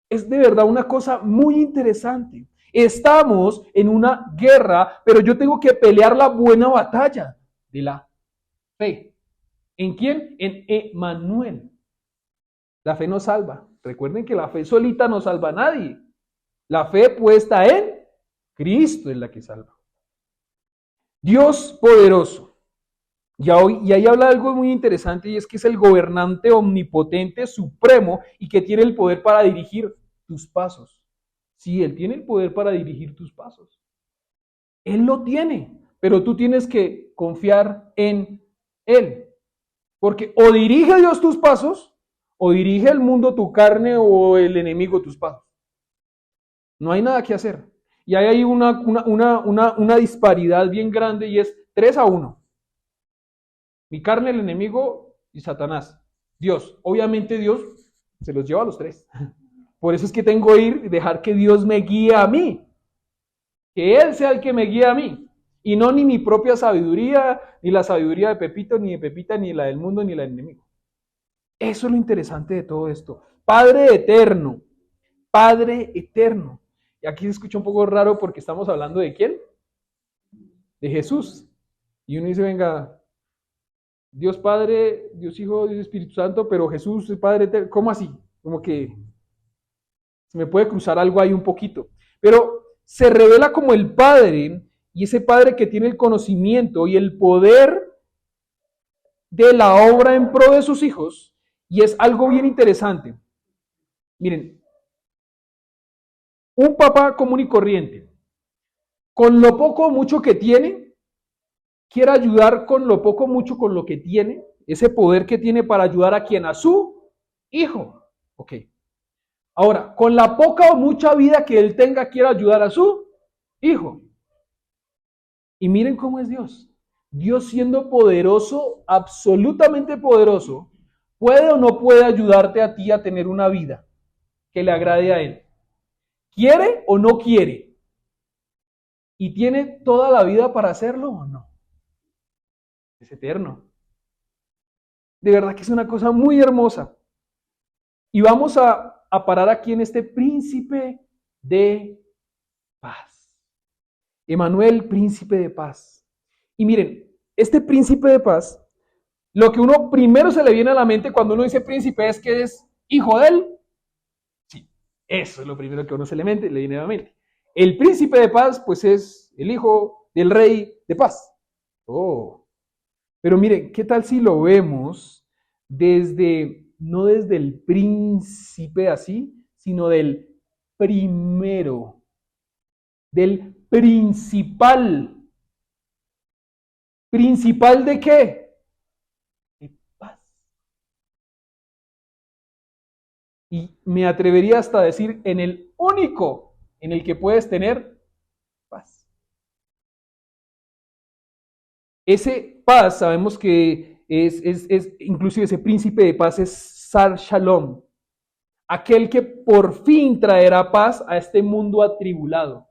Es de verdad una cosa muy interesante. Estamos en una guerra, pero yo tengo que pelear la buena batalla de la fe. ¿En quién? En Emmanuel. La fe no salva. Recuerden que la fe solita no salva a nadie. La fe puesta en Cristo es la que salva. Dios poderoso. Y ahí habla algo muy interesante, y es que es el gobernante omnipotente, supremo, y que tiene el poder para dirigir tus pasos. Sí, Él tiene el poder para dirigir tus pasos. Él lo tiene, pero tú tienes que confiar en Él. Porque o dirige Dios tus pasos, o dirige el mundo tu carne, o el enemigo tus pasos. No hay nada que hacer. Y ahí hay una disparidad bien grande, y es 3-1. Mi carne, el enemigo y Satanás. Dios. Obviamente Dios se los lleva a los tres. Por eso es que tengo que ir y dejar que Dios me guíe a mí. Que Él sea el que me guíe a mí. Y no ni mi propia sabiduría, ni la sabiduría de Pepito, ni de Pepita, ni la del mundo, ni la del enemigo. Eso es lo interesante de todo esto. Padre eterno. Padre eterno. Y aquí se escucha un poco raro porque estamos hablando de ¿quién? De Jesús. Y uno dice, venga, Dios Padre, Dios Hijo, Dios Espíritu Santo, pero Jesús es Padre eterno. ¿Cómo así? Como que se me puede cruzar algo ahí un poquito. Pero se revela como el Padre, y ese Padre que tiene el conocimiento y el poder de la obra en pro de sus hijos, y es algo bien interesante. Miren, un papá común y corriente, con lo poco o mucho que tiene, quiere ayudar con lo poco o mucho con lo que tiene, ese poder que tiene para ayudar a quien, a su hijo. Ok. Ahora, con la poca o mucha vida que él tenga, quiere ayudar a su hijo. Y miren cómo es Dios. Dios siendo poderoso, absolutamente poderoso, puede o no puede ayudarte a ti a tener una vida que le agrade a Él. ¿Quiere o no quiere? ¿Y tiene toda la vida para hacerlo o no? Es eterno. De verdad que es una cosa muy hermosa. Y vamos a parar aquí en este príncipe de paz. Emmanuel, príncipe de paz. Y miren, este príncipe de paz, lo que uno primero se le viene a la mente cuando uno dice príncipe es que es hijo de él. Sí, eso es lo primero que a uno se le viene a la mente. El príncipe de paz, pues es el hijo del rey de paz. Oh, pero miren, ¿qué tal si lo vemos no desde el príncipe así, sino del primero, del principal? ¿Principal de qué? De paz. Y me atrevería hasta a decir en el único en el que puedes tener paz. Ese paz, sabemos que inclusive ese príncipe de paz es Sar Shalom, aquel que por fin traerá paz a este mundo atribulado.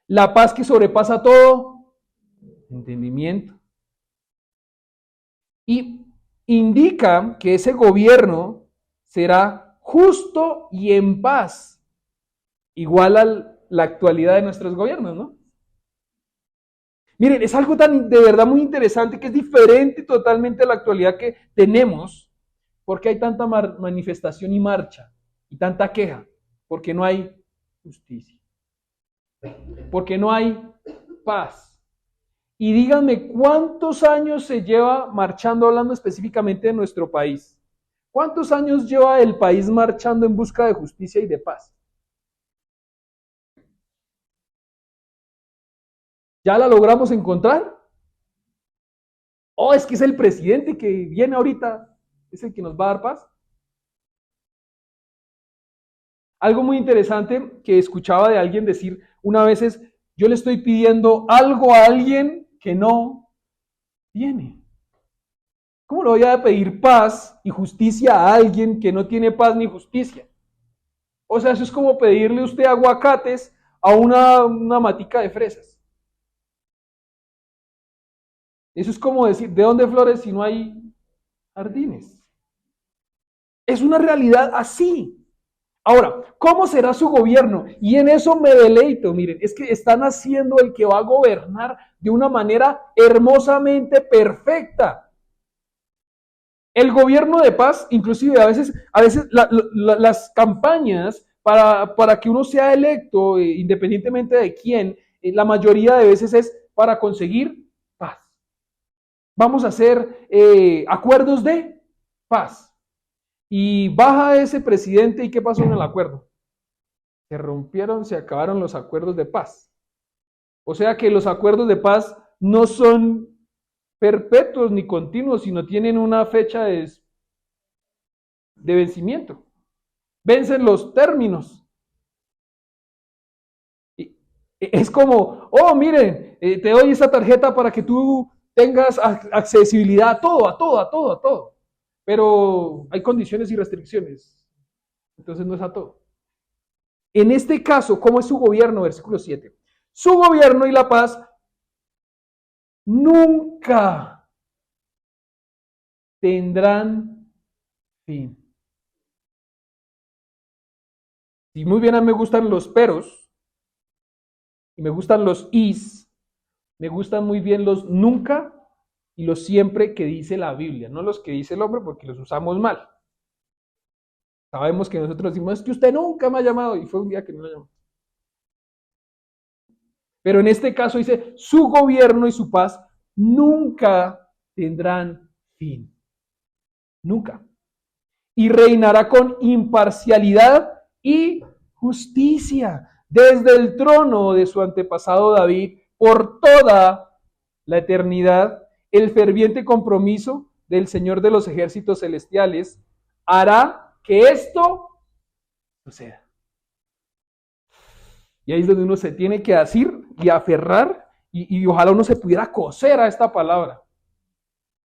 La paz que sobrepasa todo entendimiento. Y indica que ese gobierno será justo y en paz, igual a la actualidad de nuestros gobiernos, ¿no? Miren, es algo tan de verdad muy interesante que es diferente totalmente a la actualidad que tenemos, porque hay tanta manifestación y marcha y tanta queja, porque no hay justicia, porque no hay paz. Y díganme, ¿cuántos años se lleva marchando, hablando específicamente de nuestro país? ¿Cuántos años lleva el país marchando en busca de justicia y de paz? ¿Ya la logramos encontrar? ¿O es que es el presidente que viene ahorita, es el que nos va a dar paz? Algo muy interesante que escuchaba de alguien decir una vez es, yo le estoy pidiendo algo a alguien que no tiene. ¿Cómo le voy a pedir paz y justicia a alguien que no tiene paz ni justicia? O sea, eso es como pedirle usted aguacates a una matica de fresas. Eso es como decir, ¿de dónde flores si no hay jardines? Es una realidad así. Ahora, ¿cómo será su gobierno? Y en eso me deleito, miren, es que están haciendo el que va a gobernar de una manera hermosamente perfecta. El gobierno de paz, inclusive a veces las campañas para que uno sea electo, independientemente de quién, la mayoría de veces es para conseguir paz. Vamos a hacer acuerdos de paz. Y baja ese presidente, ¿y qué pasó en el acuerdo? Se rompieron, se acabaron los acuerdos de paz. O sea que los acuerdos de paz no son perpetuos ni continuos, sino tienen una fecha de vencimiento. Vencen los términos. Y es como, oh, miren, te doy esta tarjeta para que tú tengas accesibilidad a todo, a todo, a todo, a todo. Pero hay condiciones y restricciones. Entonces no es a todo. En este caso, ¿cómo es su gobierno? Versículo 7. Su gobierno y la paz nunca tendrán fin. Y muy bien, a mí me gustan los peros y me gustan los is, me gustan muy bien los nunca y los siempre que dice la Biblia, no los que dice el hombre porque los usamos mal. Sabemos que nosotros decimos, es que usted nunca me ha llamado y fue un día que no me llamó. Pero en este caso dice, su gobierno y su paz nunca tendrán fin. Nunca. Y reinará con imparcialidad y justicia desde el trono de su antepasado David por toda la eternidad. El ferviente compromiso del Señor de los ejércitos celestiales hará que esto suceda. Y ahí es donde uno se tiene que asir y aferrar y ojalá uno se pudiera coser a esta palabra.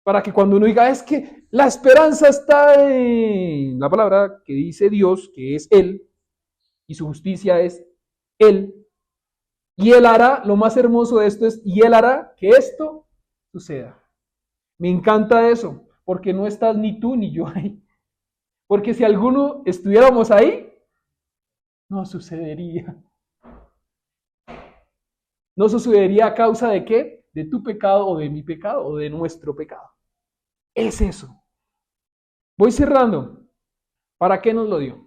Para que cuando uno diga, es que la esperanza está en la palabra que dice Dios, que es Él, y su justicia es Él. Y Él hará, lo más hermoso de esto es, y Él hará que esto suceda. Me encanta eso, porque no estás ni tú ni yo ahí. Porque si alguno estuviéramos ahí, no sucedería. No sucedería a causa de qué? De tu pecado o de mi pecado o de nuestro pecado. Es eso. Voy cerrando. ¿Para qué nos lo dio?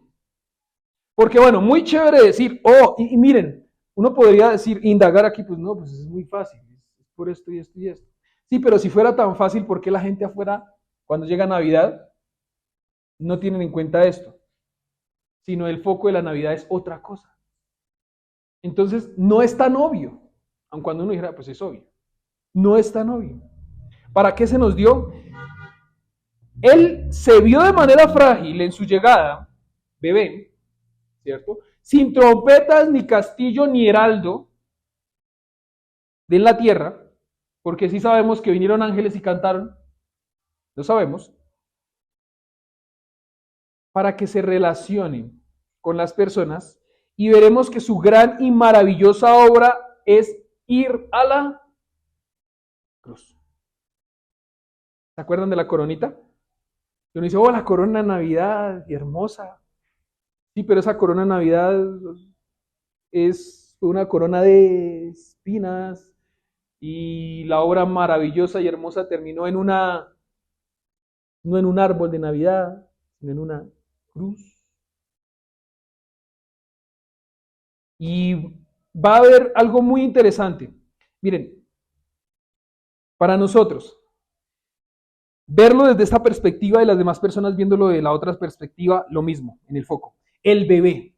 Porque bueno, muy chévere decir, oh, y miren, uno podría decir, indagar aquí, pues no, pues es muy fácil, es por esto y esto y esto. Sí, pero si fuera tan fácil, ¿por qué la gente afuera, cuando llega Navidad, no tienen en cuenta esto? Sino el foco de la Navidad es otra cosa. Entonces, no es tan obvio, aun cuando uno dijera, pues es obvio. No es tan obvio. ¿Para qué se nos dio? Él se vio de manera frágil en su llegada, bebé, ¿cierto? Sin trompetas, ni castillo, ni heraldo de la tierra, porque sí sabemos que vinieron ángeles y cantaron, lo sabemos, para que se relacionen con las personas y veremos que su gran y maravillosa obra es ir a la cruz. ¿Se acuerdan de la coronita? Uno dice, oh, la corona de Navidad, hermosa. Sí, pero esa corona de Navidad es una corona de espinas y la obra maravillosa y hermosa terminó en no en un árbol de Navidad, sino en una cruz. Y va a haber algo muy interesante. Miren, para nosotros, verlo desde esta perspectiva y las demás personas viéndolo de la otra perspectiva, lo mismo, en el foco. El bebé,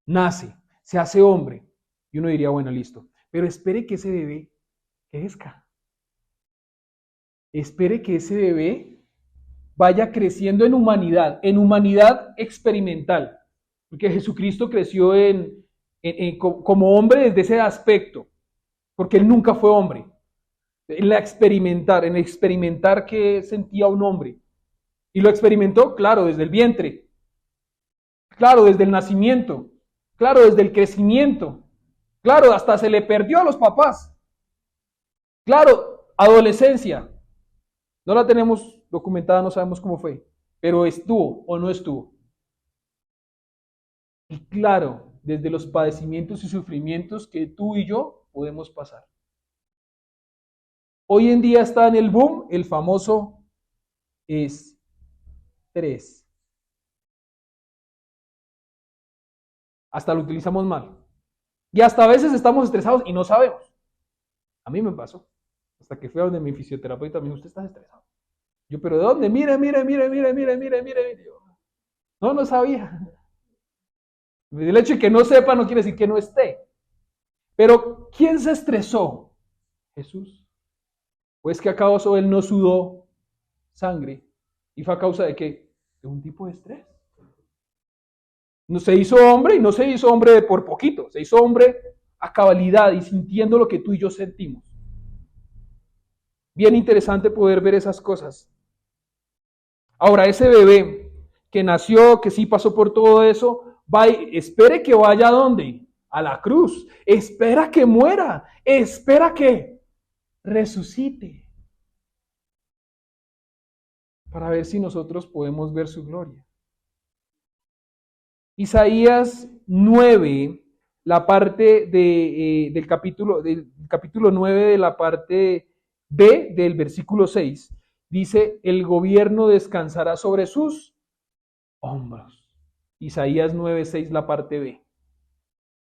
nace, se hace hombre. Y uno diría, bueno, listo. Pero espere que ese bebé crezca. Espere que ese bebé vaya creciendo en humanidad experimental. Porque Jesucristo creció como hombre desde ese aspecto, porque él nunca fue hombre. En experimentar que sentía un hombre. Y lo experimentó, claro, desde el vientre, claro, desde el nacimiento, claro, desde el crecimiento, claro, hasta se le perdió a los papás, claro, adolescencia, no la tenemos documentada, no sabemos cómo fue, pero estuvo o no estuvo. Y claro, desde los padecimientos y sufrimientos que tú y yo podemos pasar. Hoy en día está en el boom el famoso estrés. Hasta lo utilizamos mal. Y hasta a veces estamos estresados y no sabemos. A mí me pasó. Hasta que fui a donde mi fisioterapeuta me dijo, usted está estresado. Yo, ¿pero de dónde? Mire. No sabía. El hecho de que no sepa no quiere decir que no esté. Pero, ¿quién se estresó? Jesús. Pues que acaso él no sudó sangre. ¿Y fue a causa de qué? De un tipo de estrés. No se hizo hombre y no se hizo hombre por poquito. Se hizo hombre a cabalidad y sintiendo lo que tú y yo sentimos. Bien interesante poder ver esas cosas. Ahora, ese bebé que nació, que sí pasó por todo eso, espere que vaya ¿a dónde? A la cruz. Espera que muera. Espera que resucite. Para ver si nosotros podemos ver su gloria. Isaías 9, la parte del capítulo 9 de la parte B del versículo 6, dice, el gobierno descansará sobre sus hombros. Isaías 9:6, la parte B.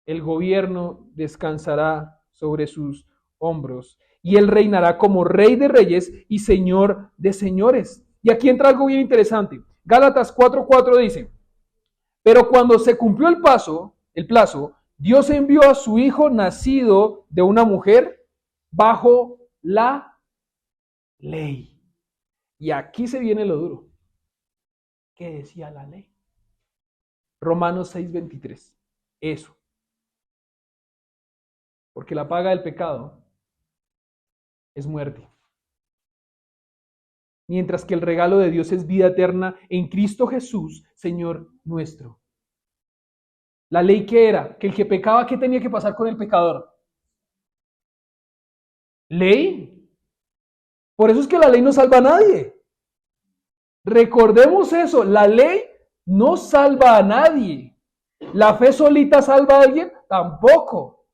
El gobierno descansará sobre sus hombros y él reinará como rey de reyes y señor de señores. Y aquí entra algo bien interesante. Gálatas 4:4 dice, pero cuando se cumplió el plazo, Dios envió a su hijo nacido de una mujer bajo la ley. Y aquí se viene lo duro. ¿Qué decía la ley? Romanos 6:23. Eso. Porque la paga del pecado es muerte. Mientras que el regalo de Dios es vida eterna en Cristo Jesús, Señor nuestro. La ley, ¿qué era? Que el que pecaba, ¿qué tenía que pasar con el pecador? Ley. Por eso es que la ley no salva a nadie. Recordemos eso, la ley no salva a nadie. ¿La fe solita salva a alguien? Tampoco.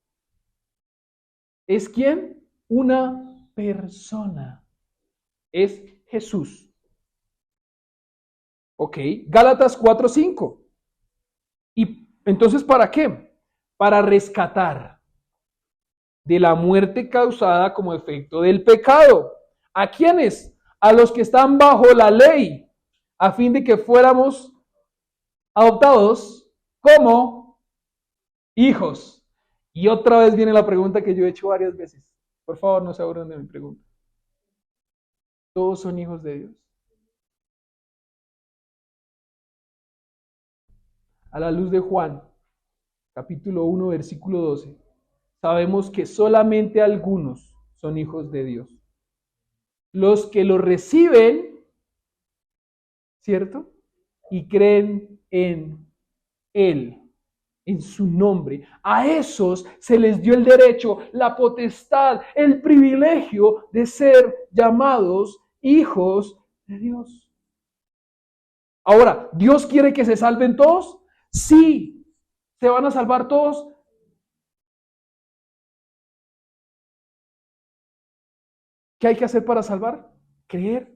¿Es quién? Una persona. Es Jesús. Ok, Gálatas 4:5. ¿Y entonces para qué? Para rescatar de la muerte causada como efecto del pecado. ¿A quiénes? A los que están bajo la ley, a fin de que fuéramos adoptados como hijos. Y otra vez viene la pregunta que yo he hecho varias veces. Por favor, no se aburran de mi pregunta. ¿Todos son hijos de Dios? A la luz de Juan, capítulo 1, versículo 12, sabemos que solamente algunos son hijos de Dios. Los que lo reciben, ¿cierto? Y creen en Él, en su nombre. A esos se les dio el derecho, la potestad, el privilegio de ser llamados hijos de Dios. Ahora, ¿Dios quiere que se salven todos? Sí. ¿Se van a salvar todos? ¿Qué hay que hacer para salvar? Creer.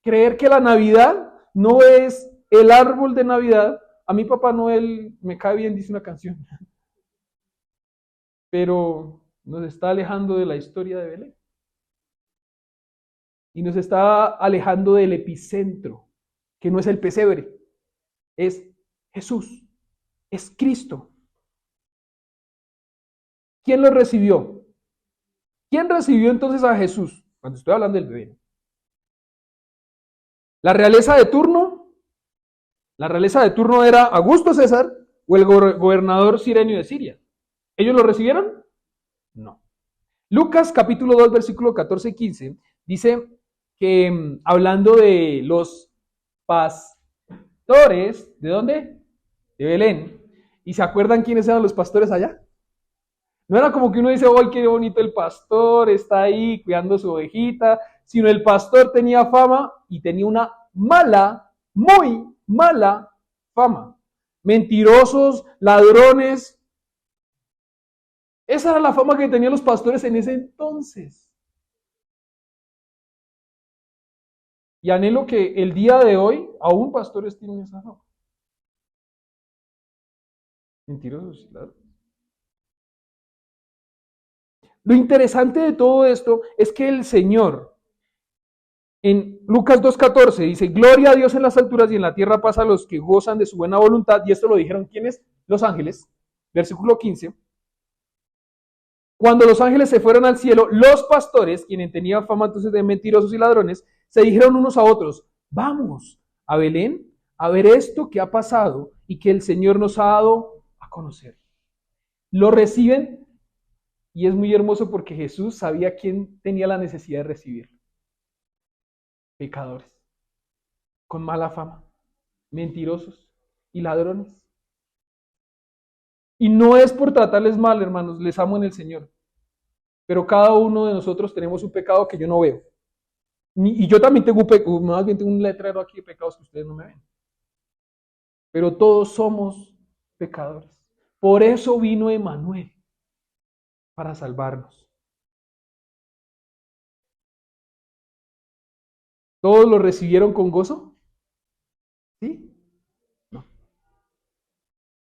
Creer que la Navidad no es el árbol de Navidad. A mi Papá Noel me cae bien, dice una canción. Pero nos está alejando de la historia de Belén. Y nos está alejando del epicentro, que no es el pesebre, es Jesús, es Cristo. ¿Quién lo recibió? ¿Quién recibió entonces a Jesús? Cuando estoy hablando del bebé. ¿La realeza de turno? ¿La realeza de turno era Augusto César o el gobernador sirenio de Siria? ¿Ellos lo recibieron? No. Lucas capítulo 2, versículo 14 y 15, dice que hablando de los pastores, ¿de dónde? De Belén. ¿Y se acuerdan quiénes eran los pastores allá? No era como que uno dice, ¡ay, qué bonito el pastor! Está ahí cuidando su ovejita, sino el pastor tenía fama y tenía una mala, muy mala fama. Mentirosos, ladrones. Esa era la fama que tenían los pastores en ese entonces. Y anhelo que el día de hoy aún pastores tienen esa fama. Mentirosos, claro. Lo interesante de todo esto es que el Señor, en Lucas 2.14, dice, gloria a Dios en las alturas y en la tierra paz a los que gozan de su buena voluntad. Y esto lo dijeron, ¿quiénes? Los ángeles. Versículo 15. Cuando los ángeles se fueron al cielo, los pastores, quienes tenían fama entonces de mentirosos y ladrones, se dijeron unos a otros, vamos a Belén a ver esto que ha pasado y que el Señor nos ha dado a conocer. Lo reciben y es muy hermoso porque Jesús sabía quién tenía la necesidad de recibirlo. Pecadores, con mala fama, mentirosos y ladrones. Y no es por tratarles mal, hermanos, les amo en el Señor. Pero cada uno de nosotros tenemos un pecado que yo no veo. Y yo también tengo más bien tengo un letrero aquí de pecados que ustedes no me ven. Pero todos somos pecadores. Por eso vino Emmanuel, para salvarnos. ¿Todos lo recibieron con gozo? ¿Sí? No.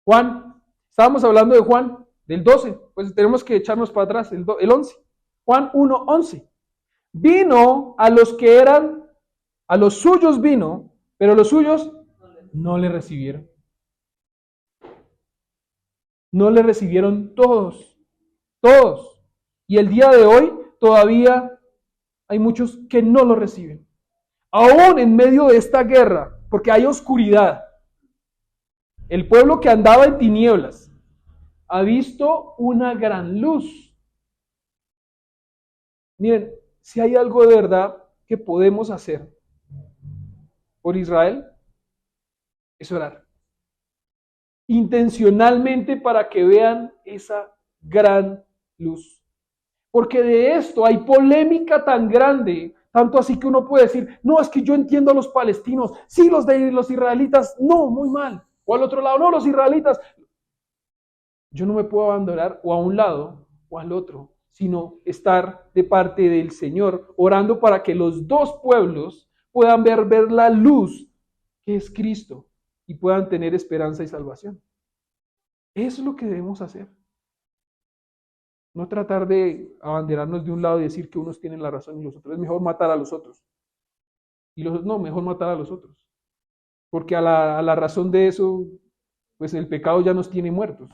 Juan, estábamos hablando de Juan, del 12, pues tenemos que echarnos para atrás, el 11. Juan 1:11. Vino a los que eran, a los suyos vino, pero los suyos no le recibieron. No le recibieron todos, todos. Y el día de hoy todavía hay muchos que no lo reciben. Aún en medio de esta guerra, porque hay oscuridad, el pueblo que andaba en tinieblas ha visto una gran luz. Miren, si hay algo de verdad que podemos hacer por Israel, es orar. Intencionalmente para que vean esa gran luz. Porque de esto hay polémica tan grande, tanto así que uno puede decir, no, es que yo entiendo a los palestinos, sí, los israelitas, no, muy mal. O al otro lado, no, los israelitas. Yo no me puedo abandonar o a un lado o al otro, sino estar de parte del Señor, orando para que los dos pueblos puedan ver la luz que es Cristo y puedan tener esperanza y salvación. Eso es lo que debemos hacer. No tratar de abanderarnos de un lado y decir que unos tienen la razón y los otros. Es mejor matar a los otros. Y los no, mejor matar a los otros. Porque a la razón de eso, pues el pecado ya nos tiene muertos.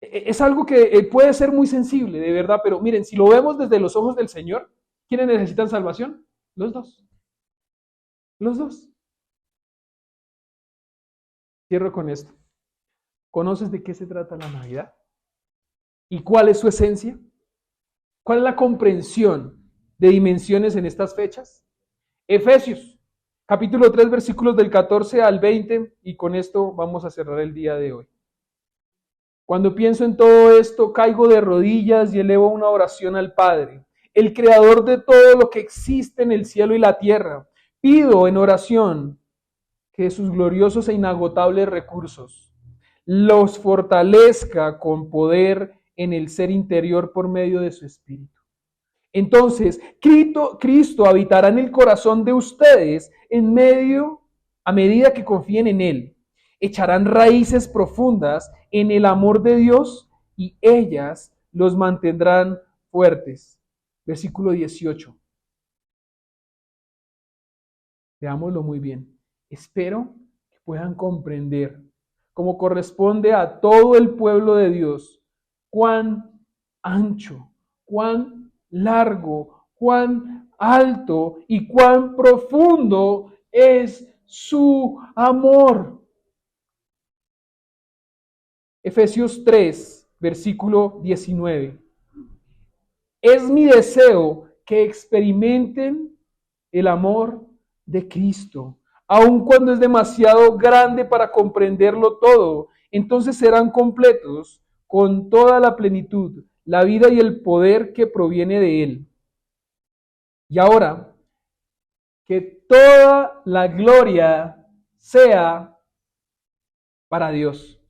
Es algo que puede ser muy sensible, de verdad, pero miren, si lo vemos desde los ojos del Señor, ¿quiénes necesitan salvación? Los dos. Los dos. Cierro con esto. ¿Conoces de qué se trata la Navidad? ¿Y cuál es su esencia? ¿Cuál es la comprensión de dimensiones en estas fechas? Efesios, capítulo 3, versículos del 14 al 20, y con esto vamos a cerrar el día de hoy. Cuando pienso en todo esto, caigo de rodillas y elevo una oración al Padre, el creador de todo lo que existe en el cielo y la tierra. Pido en oración que sus gloriosos e inagotables recursos los fortalezca con poder en el ser interior por medio de su Espíritu. Entonces, Cristo habitará en el corazón de ustedes a medida que confíen en Él. Echarán raíces profundas en el amor de Dios y ellas los mantendrán fuertes. Versículo 18. Veámoslo muy bien. Espero que puedan comprender, como corresponde a todo el pueblo de Dios, cuán ancho, cuán largo, cuán alto y cuán profundo es su amor. Efesios 3, versículo 19. Es mi deseo que experimenten el amor de Cristo, aun cuando es demasiado grande para comprenderlo todo. Entonces serán completos con toda la plenitud, la vida y el poder que proviene de Él. Y ahora, que toda la gloria sea para Dios,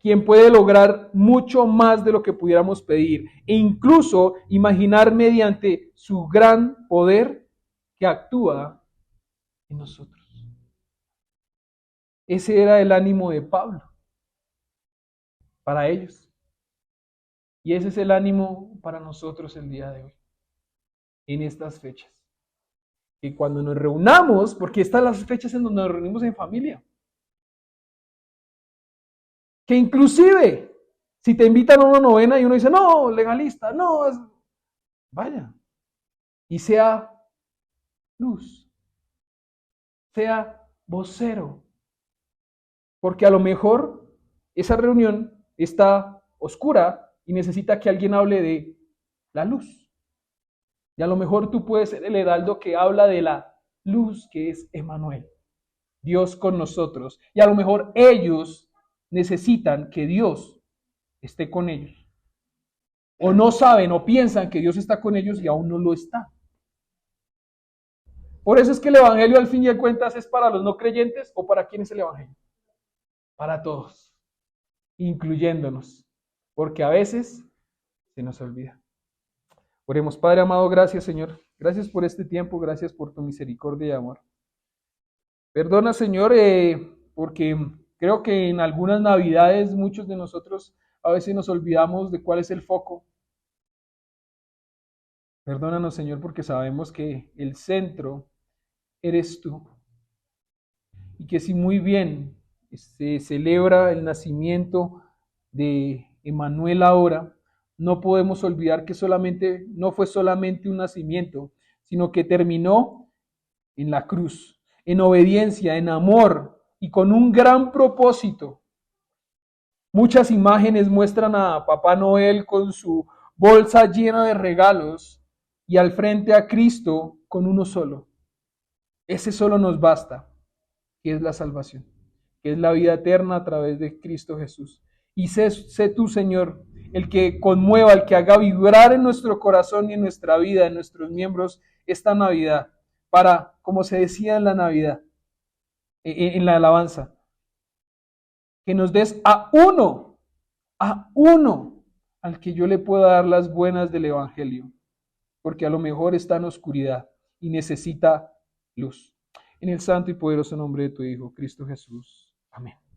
quien puede lograr mucho más de lo que pudiéramos pedir e incluso imaginar mediante su gran poder que actúa en nosotros. Ese era el ánimo de Pablo para ellos. Y ese es el ánimo para nosotros el día de hoy, en estas fechas. Que cuando nos reunamos, porque estas son las fechas en donde nos reunimos en familia, que inclusive si te invitan a una novena y uno dice, no, legalista, no, vaya, y sea luz, sea vocero, porque a lo mejor esa reunión está oscura y necesita que alguien hable de la luz. Y a lo mejor tú puedes ser el heraldo que habla de la luz que es Emmanuel, Dios con nosotros. Y a lo mejor ellos necesitan que Dios esté con ellos. O no saben o piensan que Dios está con ellos y aún no lo está. Por eso es que el Evangelio al fin y al cuentas es para los no creyentes. ¿O para quién es el Evangelio? Para todos, incluyéndonos. Porque a veces se nos olvida. Oremos, Padre amado, gracias Señor. Gracias por este tiempo, gracias por tu misericordia y amor. Perdona Señor, porque creo que en algunas navidades muchos de nosotros a veces nos olvidamos de cuál es el foco. Perdónanos Señor porque sabemos que el centro eres tú. Y que si muy bien se celebra el nacimiento de Emmanuel ahora, no podemos olvidar que no fue solamente un nacimiento, sino que terminó en la cruz, en obediencia, en amor y con un gran propósito. Muchas imágenes muestran a Papá Noel con su bolsa llena de regalos y al frente a Cristo con uno solo. Ese solo nos basta, que es la salvación, que es la vida eterna a través de Cristo Jesús. Y sé tú, Señor, el que conmueva, el que haga vibrar en nuestro corazón y en nuestra vida, en nuestros miembros, esta Navidad, para, como se decía en la Navidad, en la alabanza, que nos des a uno, al que yo le pueda dar las buenas del Evangelio, porque a lo mejor está en oscuridad y necesita luz. En el santo y poderoso nombre de tu Hijo, Cristo Jesús. Amén.